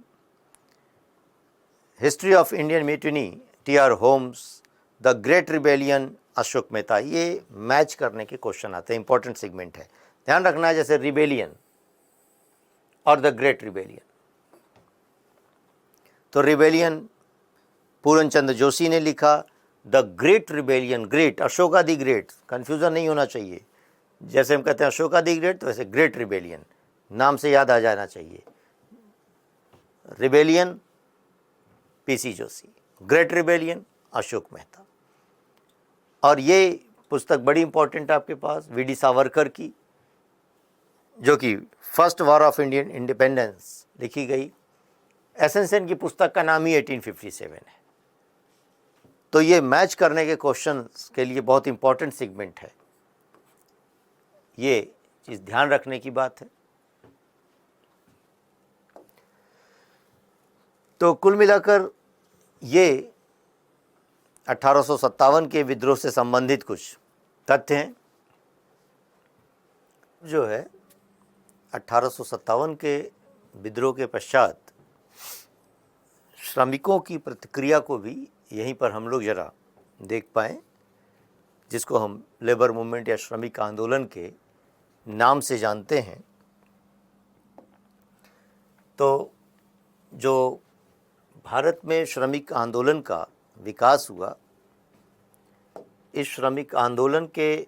History of Indian mutiny T R. Holmes. The great rebellion Ashok Mehta. ये मैच करने के क्वेश्चन आते हैं, इंपॉर्टेंट सेगमेंट है, ध्यान रखना है। जैसे रिबेलियन और द ग्रेट रिबेलियन, तो रिबेलियन पूरन चंद्र जोशी ने लिखा। The great rebellion, great Ashoka the great, confusion नहीं होना चाहिए। जैसे हम कहते हैं अशोका द ग्रेट, तो वैसे ग्रेट रिबेलियन नाम से याद आ जाना चाहिए। Rebellion P C. Joshi, great rebellion Ashok Mehta. और ये पुस्तक बड़ी इंपॉर्टेंट है आपके पास, वी.डी. सावरकर की, जो कि first war of Indian independence लिखी गई। एसेंसन की पुस्तक का नाम ही 1857 है। तो ये मैच करने के क्वेश्चंस के लिए बहुत इंपॉर्टेंट सेगमेंट है, ये चीज़ ध्यान रखने की बात है। तो कुल मिलाकर ये 1857 के विद्रोह से संबंधित कुछ तथ्य हैं। जो है 1857 के विद्रोह के पश्चात श्रमिकों की प्रतिक्रिया को भी यहीं पर हम लोग ज़रा देख पाएँ, जिसको हम लेबर मूवमेंट या श्रमिक आंदोलन के नाम से जानते हैं। तो जो भारत में श्रमिक आंदोलन का विकास हुआ, इस श्रमिक आंदोलन के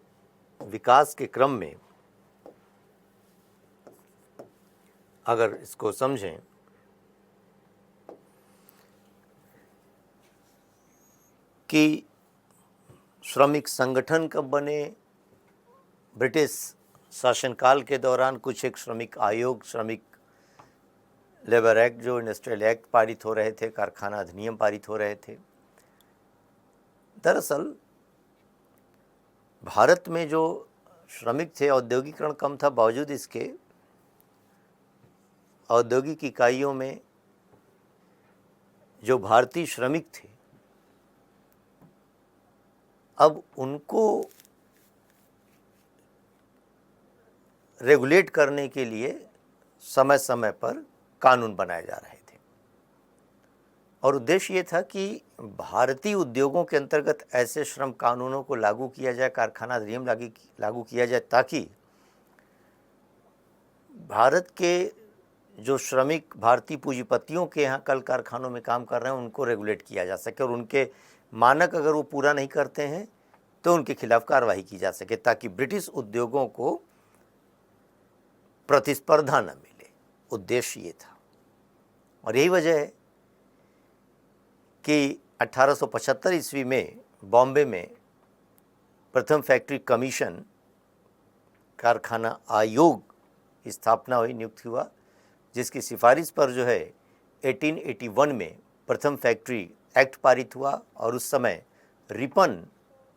विकास के क्रम में अगर इसको समझें कि श्रमिक संगठन कब बने, ब्रिटिश शासनकाल के दौरान कुछ एक श्रमिक आयोग, श्रमिक लेबर एक्ट, जो इंडस्ट्रियल एक्ट पारित हो रहे थे, कारखाना अधिनियम पारित हो रहे थे। दरअसल भारत में जो श्रमिक थे, औद्योगिकरण कम था, बावजूद इसके औद्योगिक इकाइयों में जो भारतीय श्रमिक थे, अब उनको रेगुलेट करने के लिए समय समय पर कानून बनाए जा रहे थे। और उद्देश्य ये था कि भारतीय उद्योगों के अंतर्गत ऐसे श्रम कानूनों को लागू किया जाए, कारखाना अधिनियम लागू किया जाए, ताकि भारत के जो श्रमिक भारतीय पूंजीपतियों के यहाँ कल कारखानों में काम कर रहे हैं, उनको रेगुलेट किया जा सके, और उनके मानक अगर वो पूरा नहीं करते हैं तो उनके खिलाफ कार्रवाई की जा सके, ताकि ब्रिटिश उद्योगों को प्रतिस्पर्धा न मिले। उद्देश्य ये था। और यही वजह है कि 1875 ईस्वी में बॉम्बे में प्रथम फैक्ट्री कमीशन, कारखाना आयोग की स्थापना हुई, नियुक्त हुआ, जिसकी सिफारिश पर जो है 1881 में प्रथम फैक्ट्री एक्ट पारित हुआ। और उस समय रिपन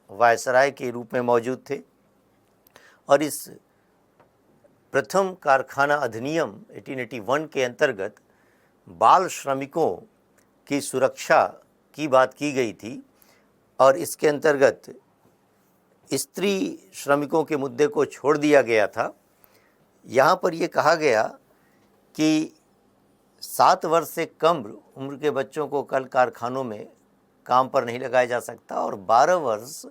वायसराय के रूप में मौजूद थे। और इस प्रथम कारखाना अधिनियम 1881 के अंतर्गत बाल श्रमिकों की सुरक्षा की बात की गई थी, और इसके अंतर्गत स्त्री श्रमिकों के मुद्दे को छोड़ दिया गया था। यहाँ पर यह कहा गया कि 7 वर्ष से कम उम्र के बच्चों को कल कारखानों में काम पर नहीं लगाया जा सकता, और 12 वर्ष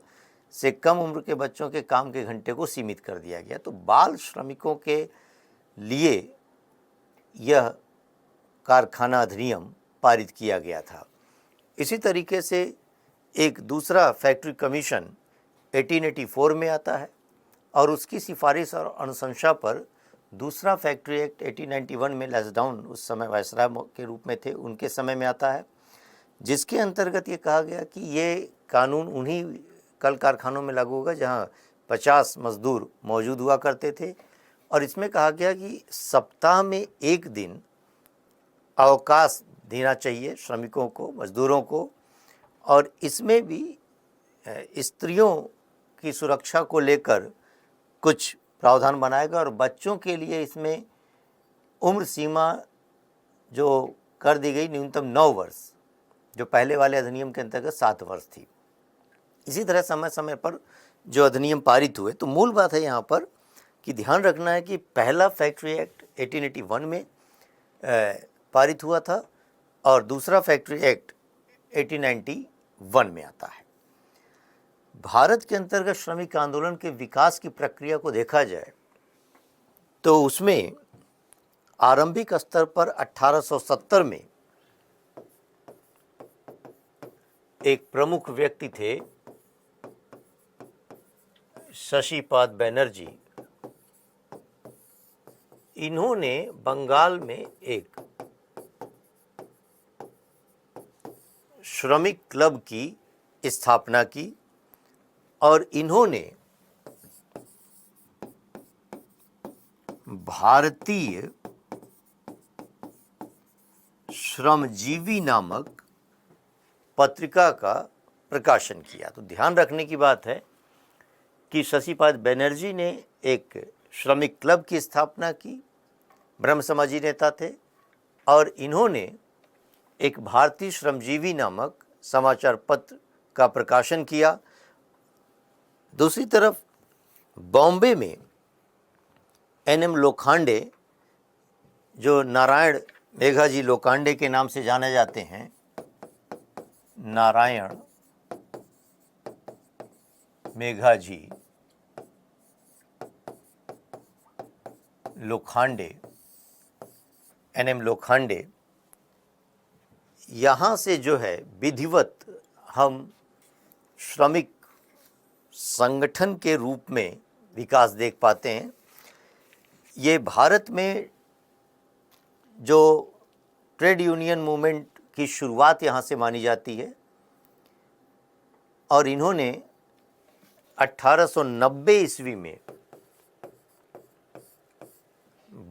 से कम उम्र के बच्चों के काम के घंटे को सीमित कर दिया गया। तो बाल श्रमिकों के लिए यह कारखाना अधिनियम पारित किया गया था। इसी तरीके से एक दूसरा फैक्ट्री कमीशन 1884 में आता है, और उसकी सिफारिश और अनुशंसा पर दूसरा फैक्ट्री एक्ट 1891 में लैंसडाउन, उस समय वायसराय के रूप में थे, उनके समय में आता है, जिसके अंतर्गत ये कहा गया कि ये कानून उन्हीं कल कारखानों में लागू होगा जहाँ 50 मजदूर मौजूद हुआ करते थे। और इसमें कहा गया कि सप्ताह में एक दिन अवकाश देना चाहिए श्रमिकों को, मजदूरों को, और इसमें भी स्त्रियों की सुरक्षा को लेकर कुछ प्रावधान बनाएगा, और बच्चों के लिए इसमें उम्र सीमा जो कर दी गई न्यूनतम 9 वर्ष, जो पहले वाले अधिनियम के अंतर्गत 7 वर्ष थी। इसी तरह समय समय पर जो अधिनियम पारित हुए। तो मूल बात है यहाँ पर कि ध्यान रखना है कि पहला फैक्ट्री एक्ट 1881 में पारित हुआ था और दूसरा फैक्ट्री एक्ट 1891 में आता है। भारत के अंतर्गत श्रमिक आंदोलन के विकास की प्रक्रिया को देखा जाए तो उसमें आरंभिक स्तर पर 1870 में एक प्रमुख व्यक्ति थे शशिपाद बनर्जी। इन्होंने बंगाल में एक श्रमिक क्लब की स्थापना की और इन्होंने भारतीय श्रमजीवी नामक पत्रिका का प्रकाशन किया। तो ध्यान रखने की बात है कि शशिपाद बनर्जी ने एक श्रमिक क्लब की स्थापना की, ब्रह्म समाजी नेता थे, और इन्होंने एक भारतीय श्रमजीवी नामक समाचार पत्र का प्रकाशन किया। दूसरी तरफ बॉम्बे में एन.एम. लोखंडे, जो नारायण मेघाजी लोखंडे के नाम से जाने जाते हैं, नारायण मेघाजी लोखंडे, एन.एम. लोखंडे, यहाँ से जो है विधिवत हम श्रमिक संगठन के रूप में विकास देख पाते हैं। ये भारत में जो ट्रेड यूनियन मूवमेंट की शुरुआत यहाँ से मानी जाती है और इन्होंने 1890 ईस्वी में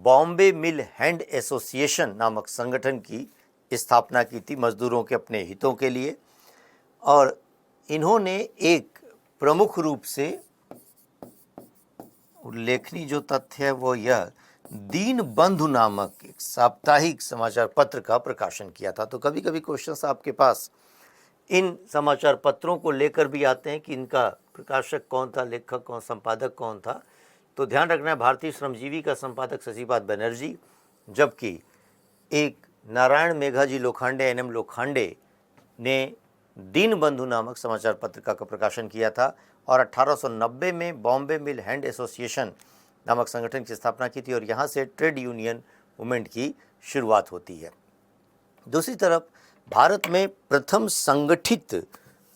बॉम्बे मिल हैंड एसोसिएशन नामक संगठन की स्थापना की थी मजदूरों के अपने हितों के लिए। और इन्होंने एक प्रमुख रूप से उल्लेखनीय जो तथ्य है वो यह दीन बंधु नामक एक साप्ताहिक समाचार पत्र का प्रकाशन किया था। तो कभी कभी क्वेश्चंस आपके पास इन समाचार पत्रों को लेकर भी आते हैं कि इनका प्रकाशक कौन था, लेखक कौन, संपादक कौन था। तो ध्यान रखना है भारतीय श्रमजीवी का संपादक शशिपाद बनर्जी, जबकि एक नारायण मेघाजी लोखंडे, एन.एम. लोखंडे ने दीन बंधु नामक समाचार पत्रिका का प्रकाशन किया था और 1890 में बॉम्बे मिल हैंड एसोसिएशन नामक संगठन की स्थापना की थी और यहाँ से ट्रेड यूनियन मूवमेंट की शुरुआत होती है। दूसरी तरफ भारत में प्रथम संगठित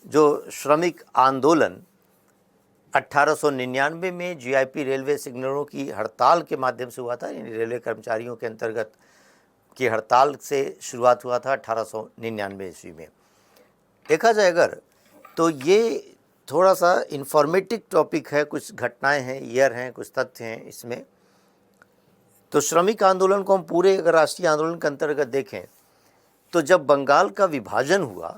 जो श्रमिक आंदोलन 1899 में जीआईपी रेलवे सिग्नलों की हड़ताल के माध्यम से हुआ था, यानी रेलवे कर्मचारियों के अंतर्गत की हड़ताल से शुरुआत हुआ था 1899 ईस्वी में। देखा जाए अगर तो ये थोड़ा सा इंफॉर्मेटिव टॉपिक है, कुछ घटनाएं हैं, ईयर हैं, कुछ तथ्य हैं इसमें। तो श्रमिक आंदोलन को हम पूरे अगर राष्ट्रीय आंदोलन के अंतर्गत देखें तो जब बंगाल का विभाजन हुआ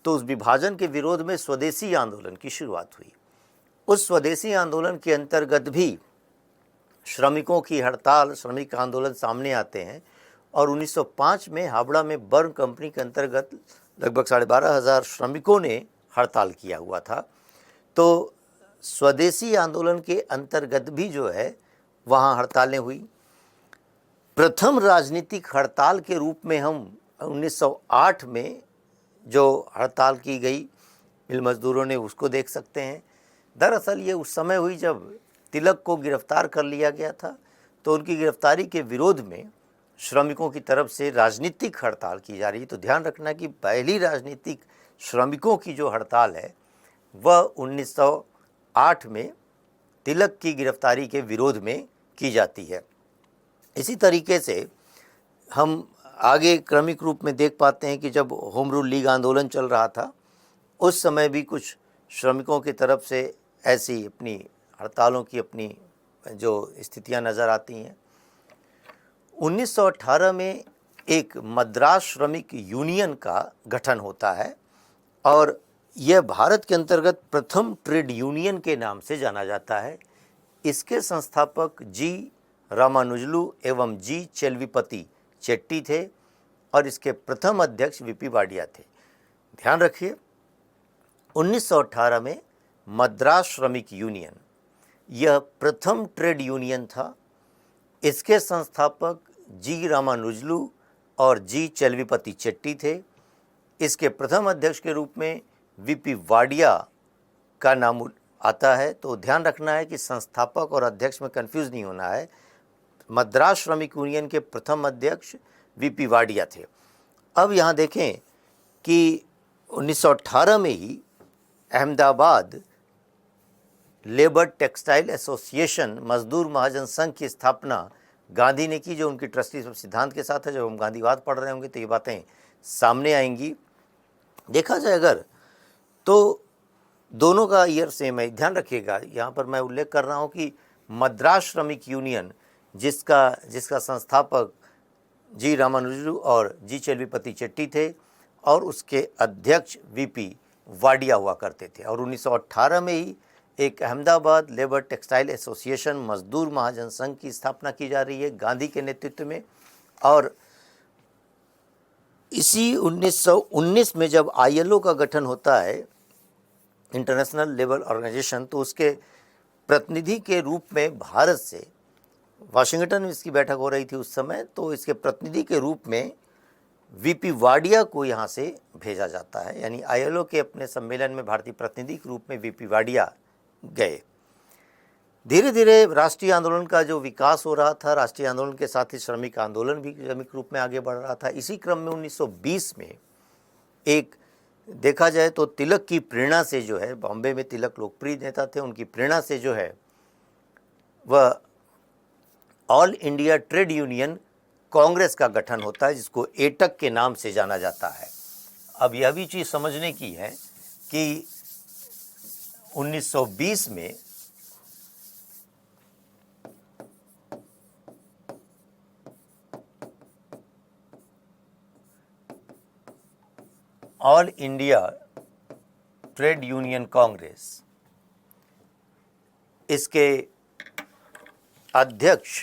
तो उस विभाजन के विरोध में स्वदेशी आंदोलन की शुरुआत हुई। उस स्वदेशी आंदोलन के अंतर्गत भी श्रमिकों की हड़ताल, श्रमिक आंदोलन सामने आते हैं और 1905 में हावड़ा में बर्न कंपनी के अंतर्गत लगभग 12,500 श्रमिकों ने हड़ताल किया हुआ था। तो स्वदेशी आंदोलन के अंतर्गत भी जो है वहाँ हड़तालें हुई। प्रथम राजनीतिक हड़ताल के रूप में हम 1908 में जो हड़ताल की गई मिल मजदूरों ने उसको देख सकते हैं। दरअसल ये उस समय हुई जब तिलक को गिरफ्तार कर लिया गया था, तो उनकी गिरफ्तारी के विरोध में श्रमिकों की तरफ से राजनीतिक हड़ताल की जा रही है। तो ध्यान रखना कि पहली राजनीतिक श्रमिकों की जो हड़ताल है वह 1908 में तिलक की गिरफ्तारी के विरोध में की जाती है। इसी तरीके से हम आगे क्रमिक रूप में देख पाते हैं कि जब होम रूल लीग आंदोलन चल रहा था उस समय भी कुछ श्रमिकों की तरफ से ऐसी अपनी हड़तालों की अपनी जो स्थितियां नज़र आती हैं। 1918 में एक मद्रास श्रमिक यूनियन का गठन होता है और यह भारत के अंतर्गत प्रथम ट्रेड यूनियन के नाम से जाना जाता है। इसके संस्थापक जी रामानुजलु एवं जी चेलवीपति चेट्टी थे और इसके प्रथम अध्यक्ष वीपी वाडिया थे। ध्यान रखिए, 1918 में मद्रास श्रमिक यूनियन यह प्रथम ट्रेड यूनियन था। इसके संस्थापक जी रामानुजलु और जी चलवीपति चेट्टी थे। इसके प्रथम अध्यक्ष के रूप में वीपी वाडिया का नाम आता है। तो ध्यान रखना है कि संस्थापक और अध्यक्ष में कंफ्यूज नहीं होना है। मद्रास श्रमिक यूनियन के प्रथम अध्यक्ष वीपी वाडिया थे। अब यहाँ देखें कि 1918 में ही अहमदाबाद लेबर टेक्सटाइल एसोसिएशन मजदूर महाजन संघ की स्थापना गांधी ने की, जो उनकी ट्रस्टी सिद्धांत के साथ है। जब हम गांधीवाद पढ़ रहे होंगे तो ये बातें सामने आएंगी। देखा जाए अगर तो दोनों का ईयर सेम है। ध्यान रखिएगा, यहाँ पर मैं उल्लेख कर रहा हूँ कि मद्रास श्रमिक यूनियन जिसका संस्थापक जी रामानुजलु और जी चलवीपति चेट्टी थे और उसके अध्यक्ष वीपी वाडिया हुआ करते थे। और 1918 में ही एक अहमदाबाद लेबर टेक्सटाइल एसोसिएशन मजदूर महाजन संघ की स्थापना की जा रही है गांधी के नेतृत्व में। और इसी 1919 में जब ILO का गठन होता है, इंटरनेशनल लेबर ऑर्गेनाइजेशन, तो उसके प्रतिनिधि के रूप में भारत से वाशिंगटन में इसकी बैठक हो रही थी उस समय, तो इसके प्रतिनिधि के रूप में वीपी वाडिया को यहाँ से भेजा जाता है। यानी ILO के अपने सम्मेलन में भारतीय प्रतिनिधि के रूप में वीपी वाडिया गए। धीरे धीरे राष्ट्रीय आंदोलन का जो विकास हो रहा था, राष्ट्रीय आंदोलन के साथ ही श्रमिक आंदोलन भी क्रमिक रूप में आगे बढ़ रहा था। इसी क्रम में 1920 में एक देखा जाए तो तिलक की प्रेरणा से जो है, बॉम्बे में तिलक लोकप्रिय नेता थे, उनकी प्रेरणा से जो है वह ऑल इंडिया ट्रेड यूनियन कांग्रेस का गठन होता है, जिसको एटक के नाम से जाना जाता है। अब यह भी चीज़ समझने की है कि 1920 में ऑल इंडिया ट्रेड यूनियन कांग्रेस, इसके अध्यक्ष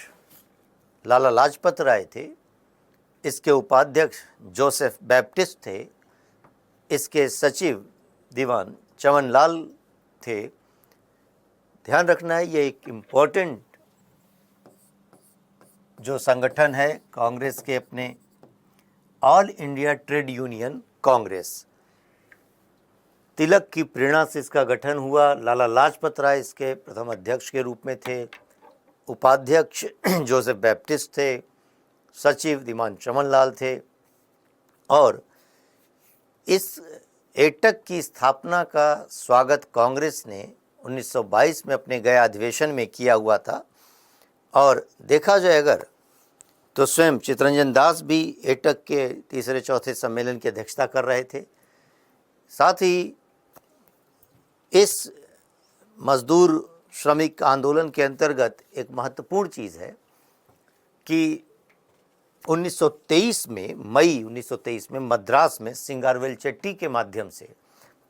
लाला लाजपत राय थे, इसके उपाध्यक्ष जोसेफ बैप्टिस्ट थे, इसके सचिव दीवान चमनलाल थे। ध्यान रखना है, ये एक इम्पोर्टेंट जो संगठन है कांग्रेस के अपने, ऑल इंडिया ट्रेड यूनियन कांग्रेस, तिलक की प्रेरणा से इसका गठन हुआ। लाला लाजपत राय इसके प्रथम अध्यक्ष के रूप में थे, उपाध्यक्ष जोसेफ बैप्टिस्ट थे, सचिव दीवान चमनलाल थे। और इस एटक की स्थापना का स्वागत कांग्रेस ने 1922 में अपने गए अधिवेशन में किया हुआ था। और देखा जाए अगर तो स्वयं चित्तरंजन दास भी एटक के तीसरे चौथे सम्मेलन की अध्यक्षता कर रहे थे। साथ ही इस मजदूर श्रमिक आंदोलन के अंतर्गत एक महत्वपूर्ण चीज़ है कि 1923 में, मई 1923 में मद्रास में सिंगारवेल चेट्टी के माध्यम से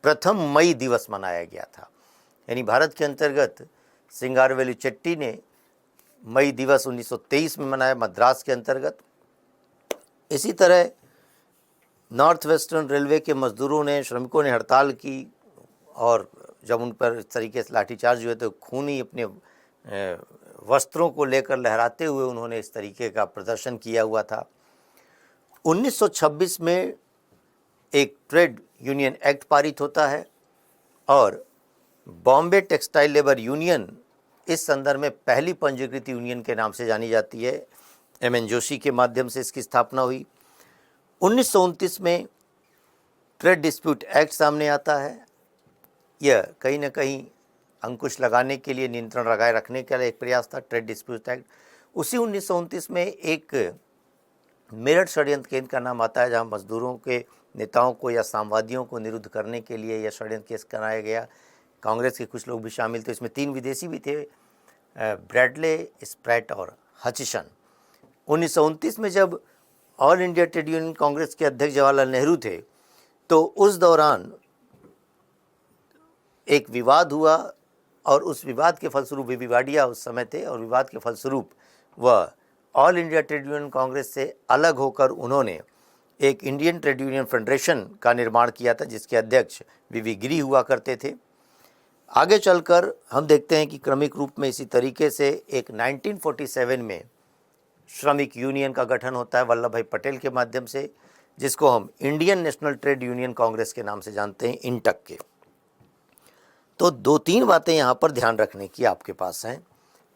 प्रथम मई दिवस मनाया गया था। यानी भारत के अंतर्गत सिंगारवेलु चेट्टी ने मई दिवस 1923 में मनाया मद्रास के अंतर्गत। इसी तरह नॉर्थ वेस्टर्न रेलवे के मजदूरों ने, श्रमिकों ने हड़ताल की और जब उन पर इस तरीके से लाठीचार्ज हुए तो खूनी अपने वस्त्रों को लेकर लहराते हुए उन्होंने इस तरीके का प्रदर्शन किया हुआ था। 1926 में एक ट्रेड यूनियन एक्ट पारित होता है और बॉम्बे टेक्सटाइल लेबर यूनियन इस संदर्भ में पहली पंजीकृत यूनियन के नाम से जानी जाती है। MN जोशी के माध्यम से इसकी स्थापना हुई। 1929 में ट्रेड डिस्प्यूट एक्ट सामने आता है। यह कहीं ना कहीं अंकुश लगाने के लिए, नियंत्रण लगाए रखने के लिए एक प्रयास था, ट्रेड डिस्प्यूट एक्ट। उसी 1929 में एक मेरठ षड्यंत्र केंद्र का नाम आता है, जहां मजदूरों के नेताओं को या सामवादियों को निरुद्ध करने के लिए यह षड्यंत्र केस कराया गया। कांग्रेस के कुछ लोग भी शामिल थे, इसमें 3 विदेशी भी थे, ब्रैडले, स्प्रैट और हचिसन। 1929 में जब ऑल इंडिया ट्रेड यूनियन कांग्रेस के अध्यक्ष जवाहरलाल नेहरू थे, तो उस दौरान एक विवाद हुआ और उस विवाद के फलस्वरूप वीपी वाडिया उस समय थे और विवाद के फलस्वरूप वह ऑल इंडिया ट्रेड यूनियन कांग्रेस से अलग होकर उन्होंने एक इंडियन ट्रेड यूनियन फेडरेशन का निर्माण किया था जिसके अध्यक्ष वीवी गिरी हुआ करते थे। आगे चलकर हम देखते हैं कि क्रमिक रूप में इसी तरीके से एक 1947 में श्रमिक यूनियन का गठन होता है वल्लभ भाई पटेल के माध्यम से, जिसको हम Indian national trade Union Congress के नाम से जानते हैं, इंटक के। तो 2-3 बातें यहाँ पर ध्यान रखने की आपके पास हैं।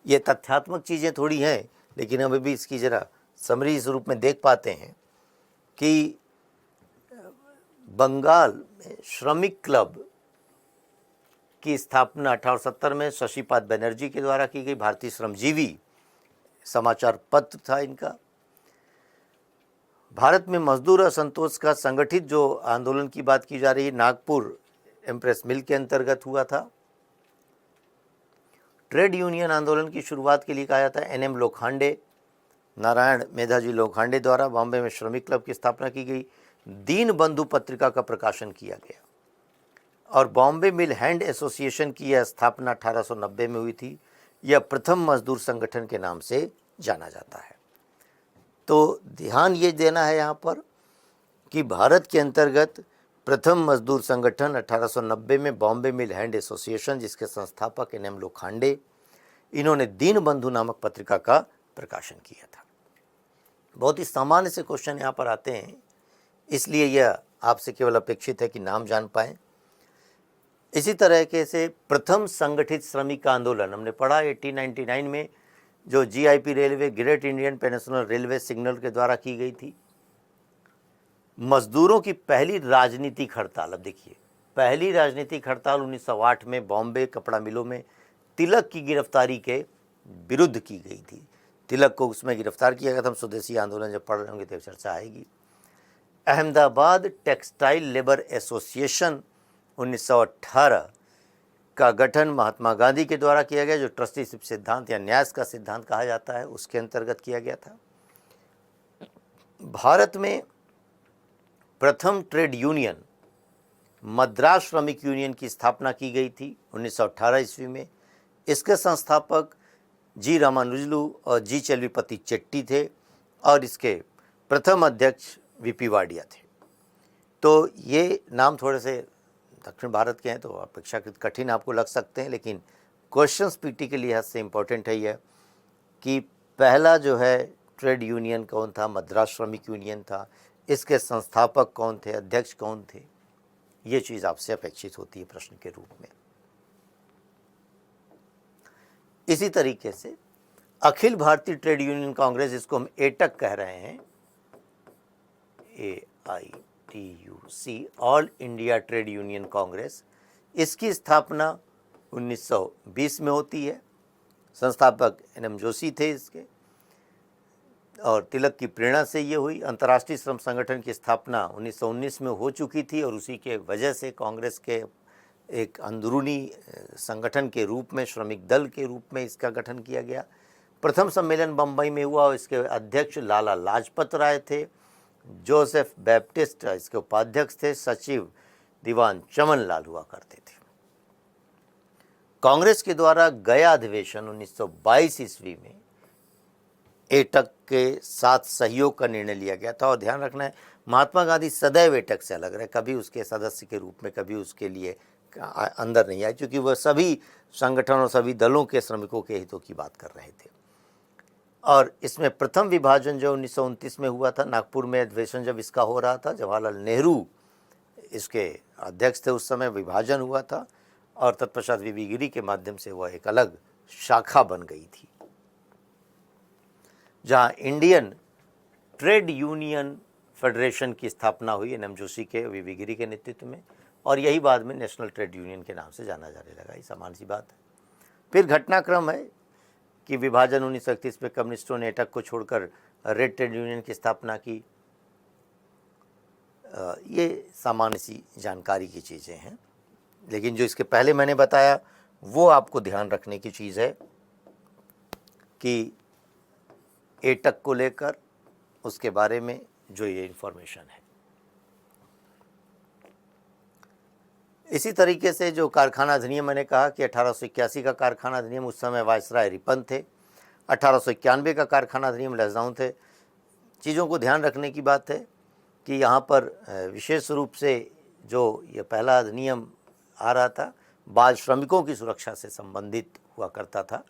ये तथ्यात्मक चीज़ें थोड़ी हैं, लेकिन हम भी इसकी ज़रा समरी इस रूप में देख पाते हैं कि बंगाल में श्रमिक क्लब की स्थापना 1870 में शशिपाद बनर्जी के द्वारा की गई। भारतीय श्रमजीवी समाचार पत्र था इनका। भारत में मजदूर असंतोष का संगठित जो आंदोलन की बात की जा रही है, नागपुर एम्प्रेस मिल के अंतर्गत हुआ था। ट्रेड यूनियन आंदोलन की शुरुआत के लिए कहा जाता है एनएम लोखंडे, नारायण मेधाजी लोखंडे द्वारा बॉम्बे में श्रमिक क्लब की स्थापना की गई। दीन बंधु पत्रिका का प्रकाशन किया गया और बॉम्बे मिल हैंड एसोसिएशन की यह स्थापना 1890 में हुई थी। यह प्रथम मजदूर संगठन के नाम से जाना जाता है। तो ध्यान ये देना है यहाँ पर कि भारत के अंतर्गत प्रथम मजदूर संगठन 1890 में बॉम्बे मिल हैंड एसोसिएशन, जिसके संस्थापक एनएम लोखंडे, इन्होंने दीन बंधु नामक पत्रिका का प्रकाशन किया था। बहुत ही सामान्य से क्वेश्चन यहाँ पर आते हैं, इसलिए यह आपसे केवल अपेक्षित है कि नाम जान पाएं। इसी तरह के से प्रथम संगठित श्रमिक आंदोलन हमने पढ़ा 1899 में, जो GIP railway, great Indian peninsular railway signal के द्वारा की गई थी। मजदूरों की पहली राजनीतिक हड़ताल, अब देखिए, पहली राजनीतिक हड़ताल 1908 में बॉम्बे कपड़ा मिलों में तिलक की गिरफ्तारी के विरुद्ध की गई थी। तिलक को उसमें गिरफ्तार किया गया था। हम स्वदेशी आंदोलन जब पढ़ रहे होंगे तो चर्चा आएगी। अहमदाबाद टेक्सटाइल लेबर एसोसिएशन 1918 का गठन महात्मा गांधी के द्वारा किया गया, जो ट्रस्टीशिप सिद्धांत या न्यास का सिद्धांत कहा जाता है, उसके अंतर्गत किया गया था। भारत में प्रथम ट्रेड यूनियन मद्रास श्रमिक यूनियन की स्थापना की गई थी 1918 ईस्वी में। इसके संस्थापक जी रामानुजलु और जी चलवीपति चेट्टी थे और इसके प्रथम अध्यक्ष वीपी वाडिया थे। तो ये नाम थोड़े से दक्षिण भारत के हैं तो अपेक्षाकृत कठिन आपको लग सकते हैं, लेकिन क्वेश्चंस पीटी के लिहाज से इम्पोर्टेंट है यह कि पहला जो है ट्रेड यूनियन कौन था, मद्रास श्रमिक यूनियन था, इसके संस्थापक कौन थे, अध्यक्ष कौन थे, ये चीज़ आपसे अपेक्षित होती है प्रश्न के रूप में। इसी तरीके से अखिल भारतीय ट्रेड यूनियन कांग्रेस, जिसको हम एटक कह रहे हैं, AITUC, ऑल इंडिया ट्रेड यूनियन कांग्रेस, इसकी स्थापना 1920 में होती है। संस्थापक एनएम जोशी थे इसके और तिलक की प्रेरणा से ये हुई। अंतर्राष्ट्रीय श्रम संगठन की स्थापना 1919 में हो चुकी थी और उसी के वजह से कांग्रेस के एक अंदरूनी संगठन के रूप में, श्रमिक दल के रूप में इसका गठन किया गया। प्रथम सम्मेलन बम्बई में हुआ और इसके अध्यक्ष लाला लाजपत राय थे। जोसेफ बैप्टिस्ट इसके उपाध्यक्ष थे। सचिव दीवान चमन लाल हुआ करते थे। कांग्रेस के द्वारा गया अधिवेशन 1922 ईस्वी में एटक के साथ सहयोग का निर्णय लिया गया था। और ध्यान रखना है, महात्मा गांधी सदैव एटक से अलग रहे, कभी उसके सदस्य के रूप में, कभी उसके लिए अंदर नहीं आए, क्योंकि वह सभी संगठन और सभी दलों के श्रमिकों के हितों की बात कर रहे थे। और इसमें प्रथम विभाजन जो 1929 में हुआ था, नागपुर में अधिवेशन जब इसका हो रहा था, जवाहरलाल नेहरू इसके अध्यक्ष थे उस समय, विभाजन हुआ था और तत्पश्चात वीवी गिरी के माध्यम से वह एक अलग शाखा बन गई थी, जहां इंडियन ट्रेड यूनियन फेडरेशन की स्थापना हुई एनएम जोशी के, वीवी गिरी के नेतृत्व में, और यही बाद में नेशनल ट्रेड यूनियन के नाम से जाना जाने लगा। ये सामान्य सी बात है। फिर घटनाक्रम है कि विभाजन 1931 में कम्युनिस्टों ने एटक को छोड़कर रेड ट्रेड यूनियन की स्थापना की। ये सामान्य सी जानकारी की चीज़ें हैं, लेकिन जो इसके पहले मैंने बताया वो आपको ध्यान रखने की चीज़ है कि एटक को लेकर उसके बारे में जो ये इन्फॉर्मेशन है। इसी तरीके से जो कारखाना अधिनियम, मैंने कहा कि 1881 का कारखाना अधिनियम, उस समय वायसराय रिपन थे। 1891 का कारखाना अधिनियम लखनऊ थे। चीज़ों को ध्यान रखने की बात है कि यहाँ पर विशेष रूप से जो ये पहला अधिनियम आ रहा था बाल श्रमिकों की सुरक्षा से संबंधित हुआ करता था।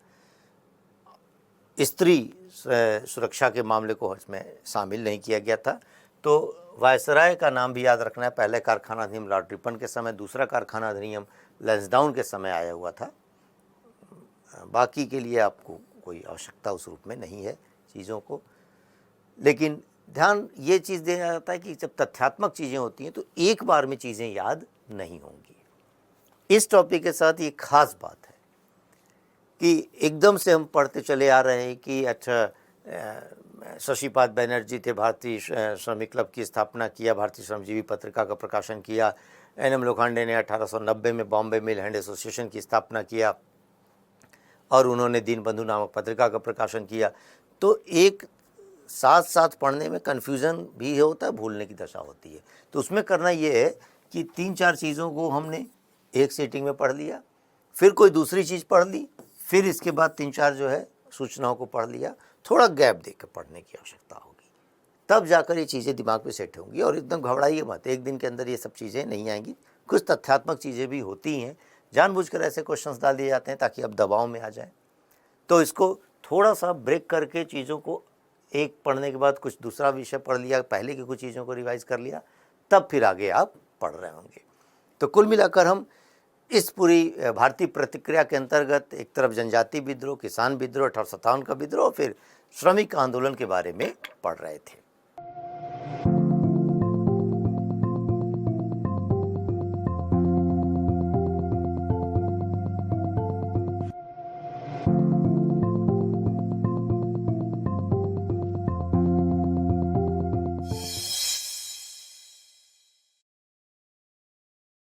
स्त्री सुरक्षा के मामले को इसमें शामिल नहीं किया गया था। तो वायसराय का नाम भी याद रखना है। पहले कारखाना अधिनियम लॉर्ड रिपन के समय, दूसरा कारखाना अधिनियम लैंसडाउन के समय आया हुआ था। बाकी के लिए आपको कोई आवश्यकता उस रूप में नहीं है चीज़ों को, लेकिन ध्यान ये चीज़ देना जाता है कि जब तथ्यात्मक चीज़ें होती हैं तो एक बार में चीज़ें याद नहीं होंगी। इस टॉपिक के साथ ये खास बात है कि एकदम से हम पढ़ते चले आ रहे हैं कि अच्छा शशिपाद बनर्जी थे, भारतीय श्रमिक क्लब की स्थापना किया, भारतीय श्रमजीवी पत्रिका का प्रकाशन किया। एन.एम. लोखंडे ने 1890 में बॉम्बे मिल हैंड एसोसिएशन की स्थापना किया और उन्होंने दीनबंधु नामक पत्रिका का प्रकाशन किया। तो एक साथ साथ पढ़ने में कन्फ्यूज़न भी होता है, भूलने की दशा होती है। तो उसमें करना ये है कि 3-4 चीज़ों को हमने एक सीटिंग में पढ़ लिया, फिर कोई दूसरी चीज़ पढ़ ली, फिर इसके बाद 3-4 जो है सूचनाओं को पढ़ लिया। थोड़ा गैप देकर पढ़ने की आवश्यकता होगी, तब जाकर ये चीज़ें दिमाग में सेट होंगी। और एकदम घबराइए मत, एक दिन के अंदर ये सब चीज़ें नहीं आएंगी। कुछ तथ्यात्मक चीज़ें भी होती हैं, जानबूझकर ऐसे क्वेश्चंस डाल दिए जाते हैं ताकि आप दबाव में आ जाएं। तो इसको थोड़ा सा ब्रेक करके चीज़ों को एक पढ़ने के बाद कुछ दूसरा विषय पढ़ लिया, पहले की कुछ चीज़ों को रिवाइज कर लिया, तब फिर आगे आप पढ़ रहे होंगे। तो कुल मिलाकर हम इस पूरी भारतीय प्रतिक्रिया के अंतर्गत एक तरफ जनजाति विद्रोह, किसान विद्रोह, 1857 का विद्रोह, फिर श्रमिक आंदोलन के बारे में पढ़ रहे थे।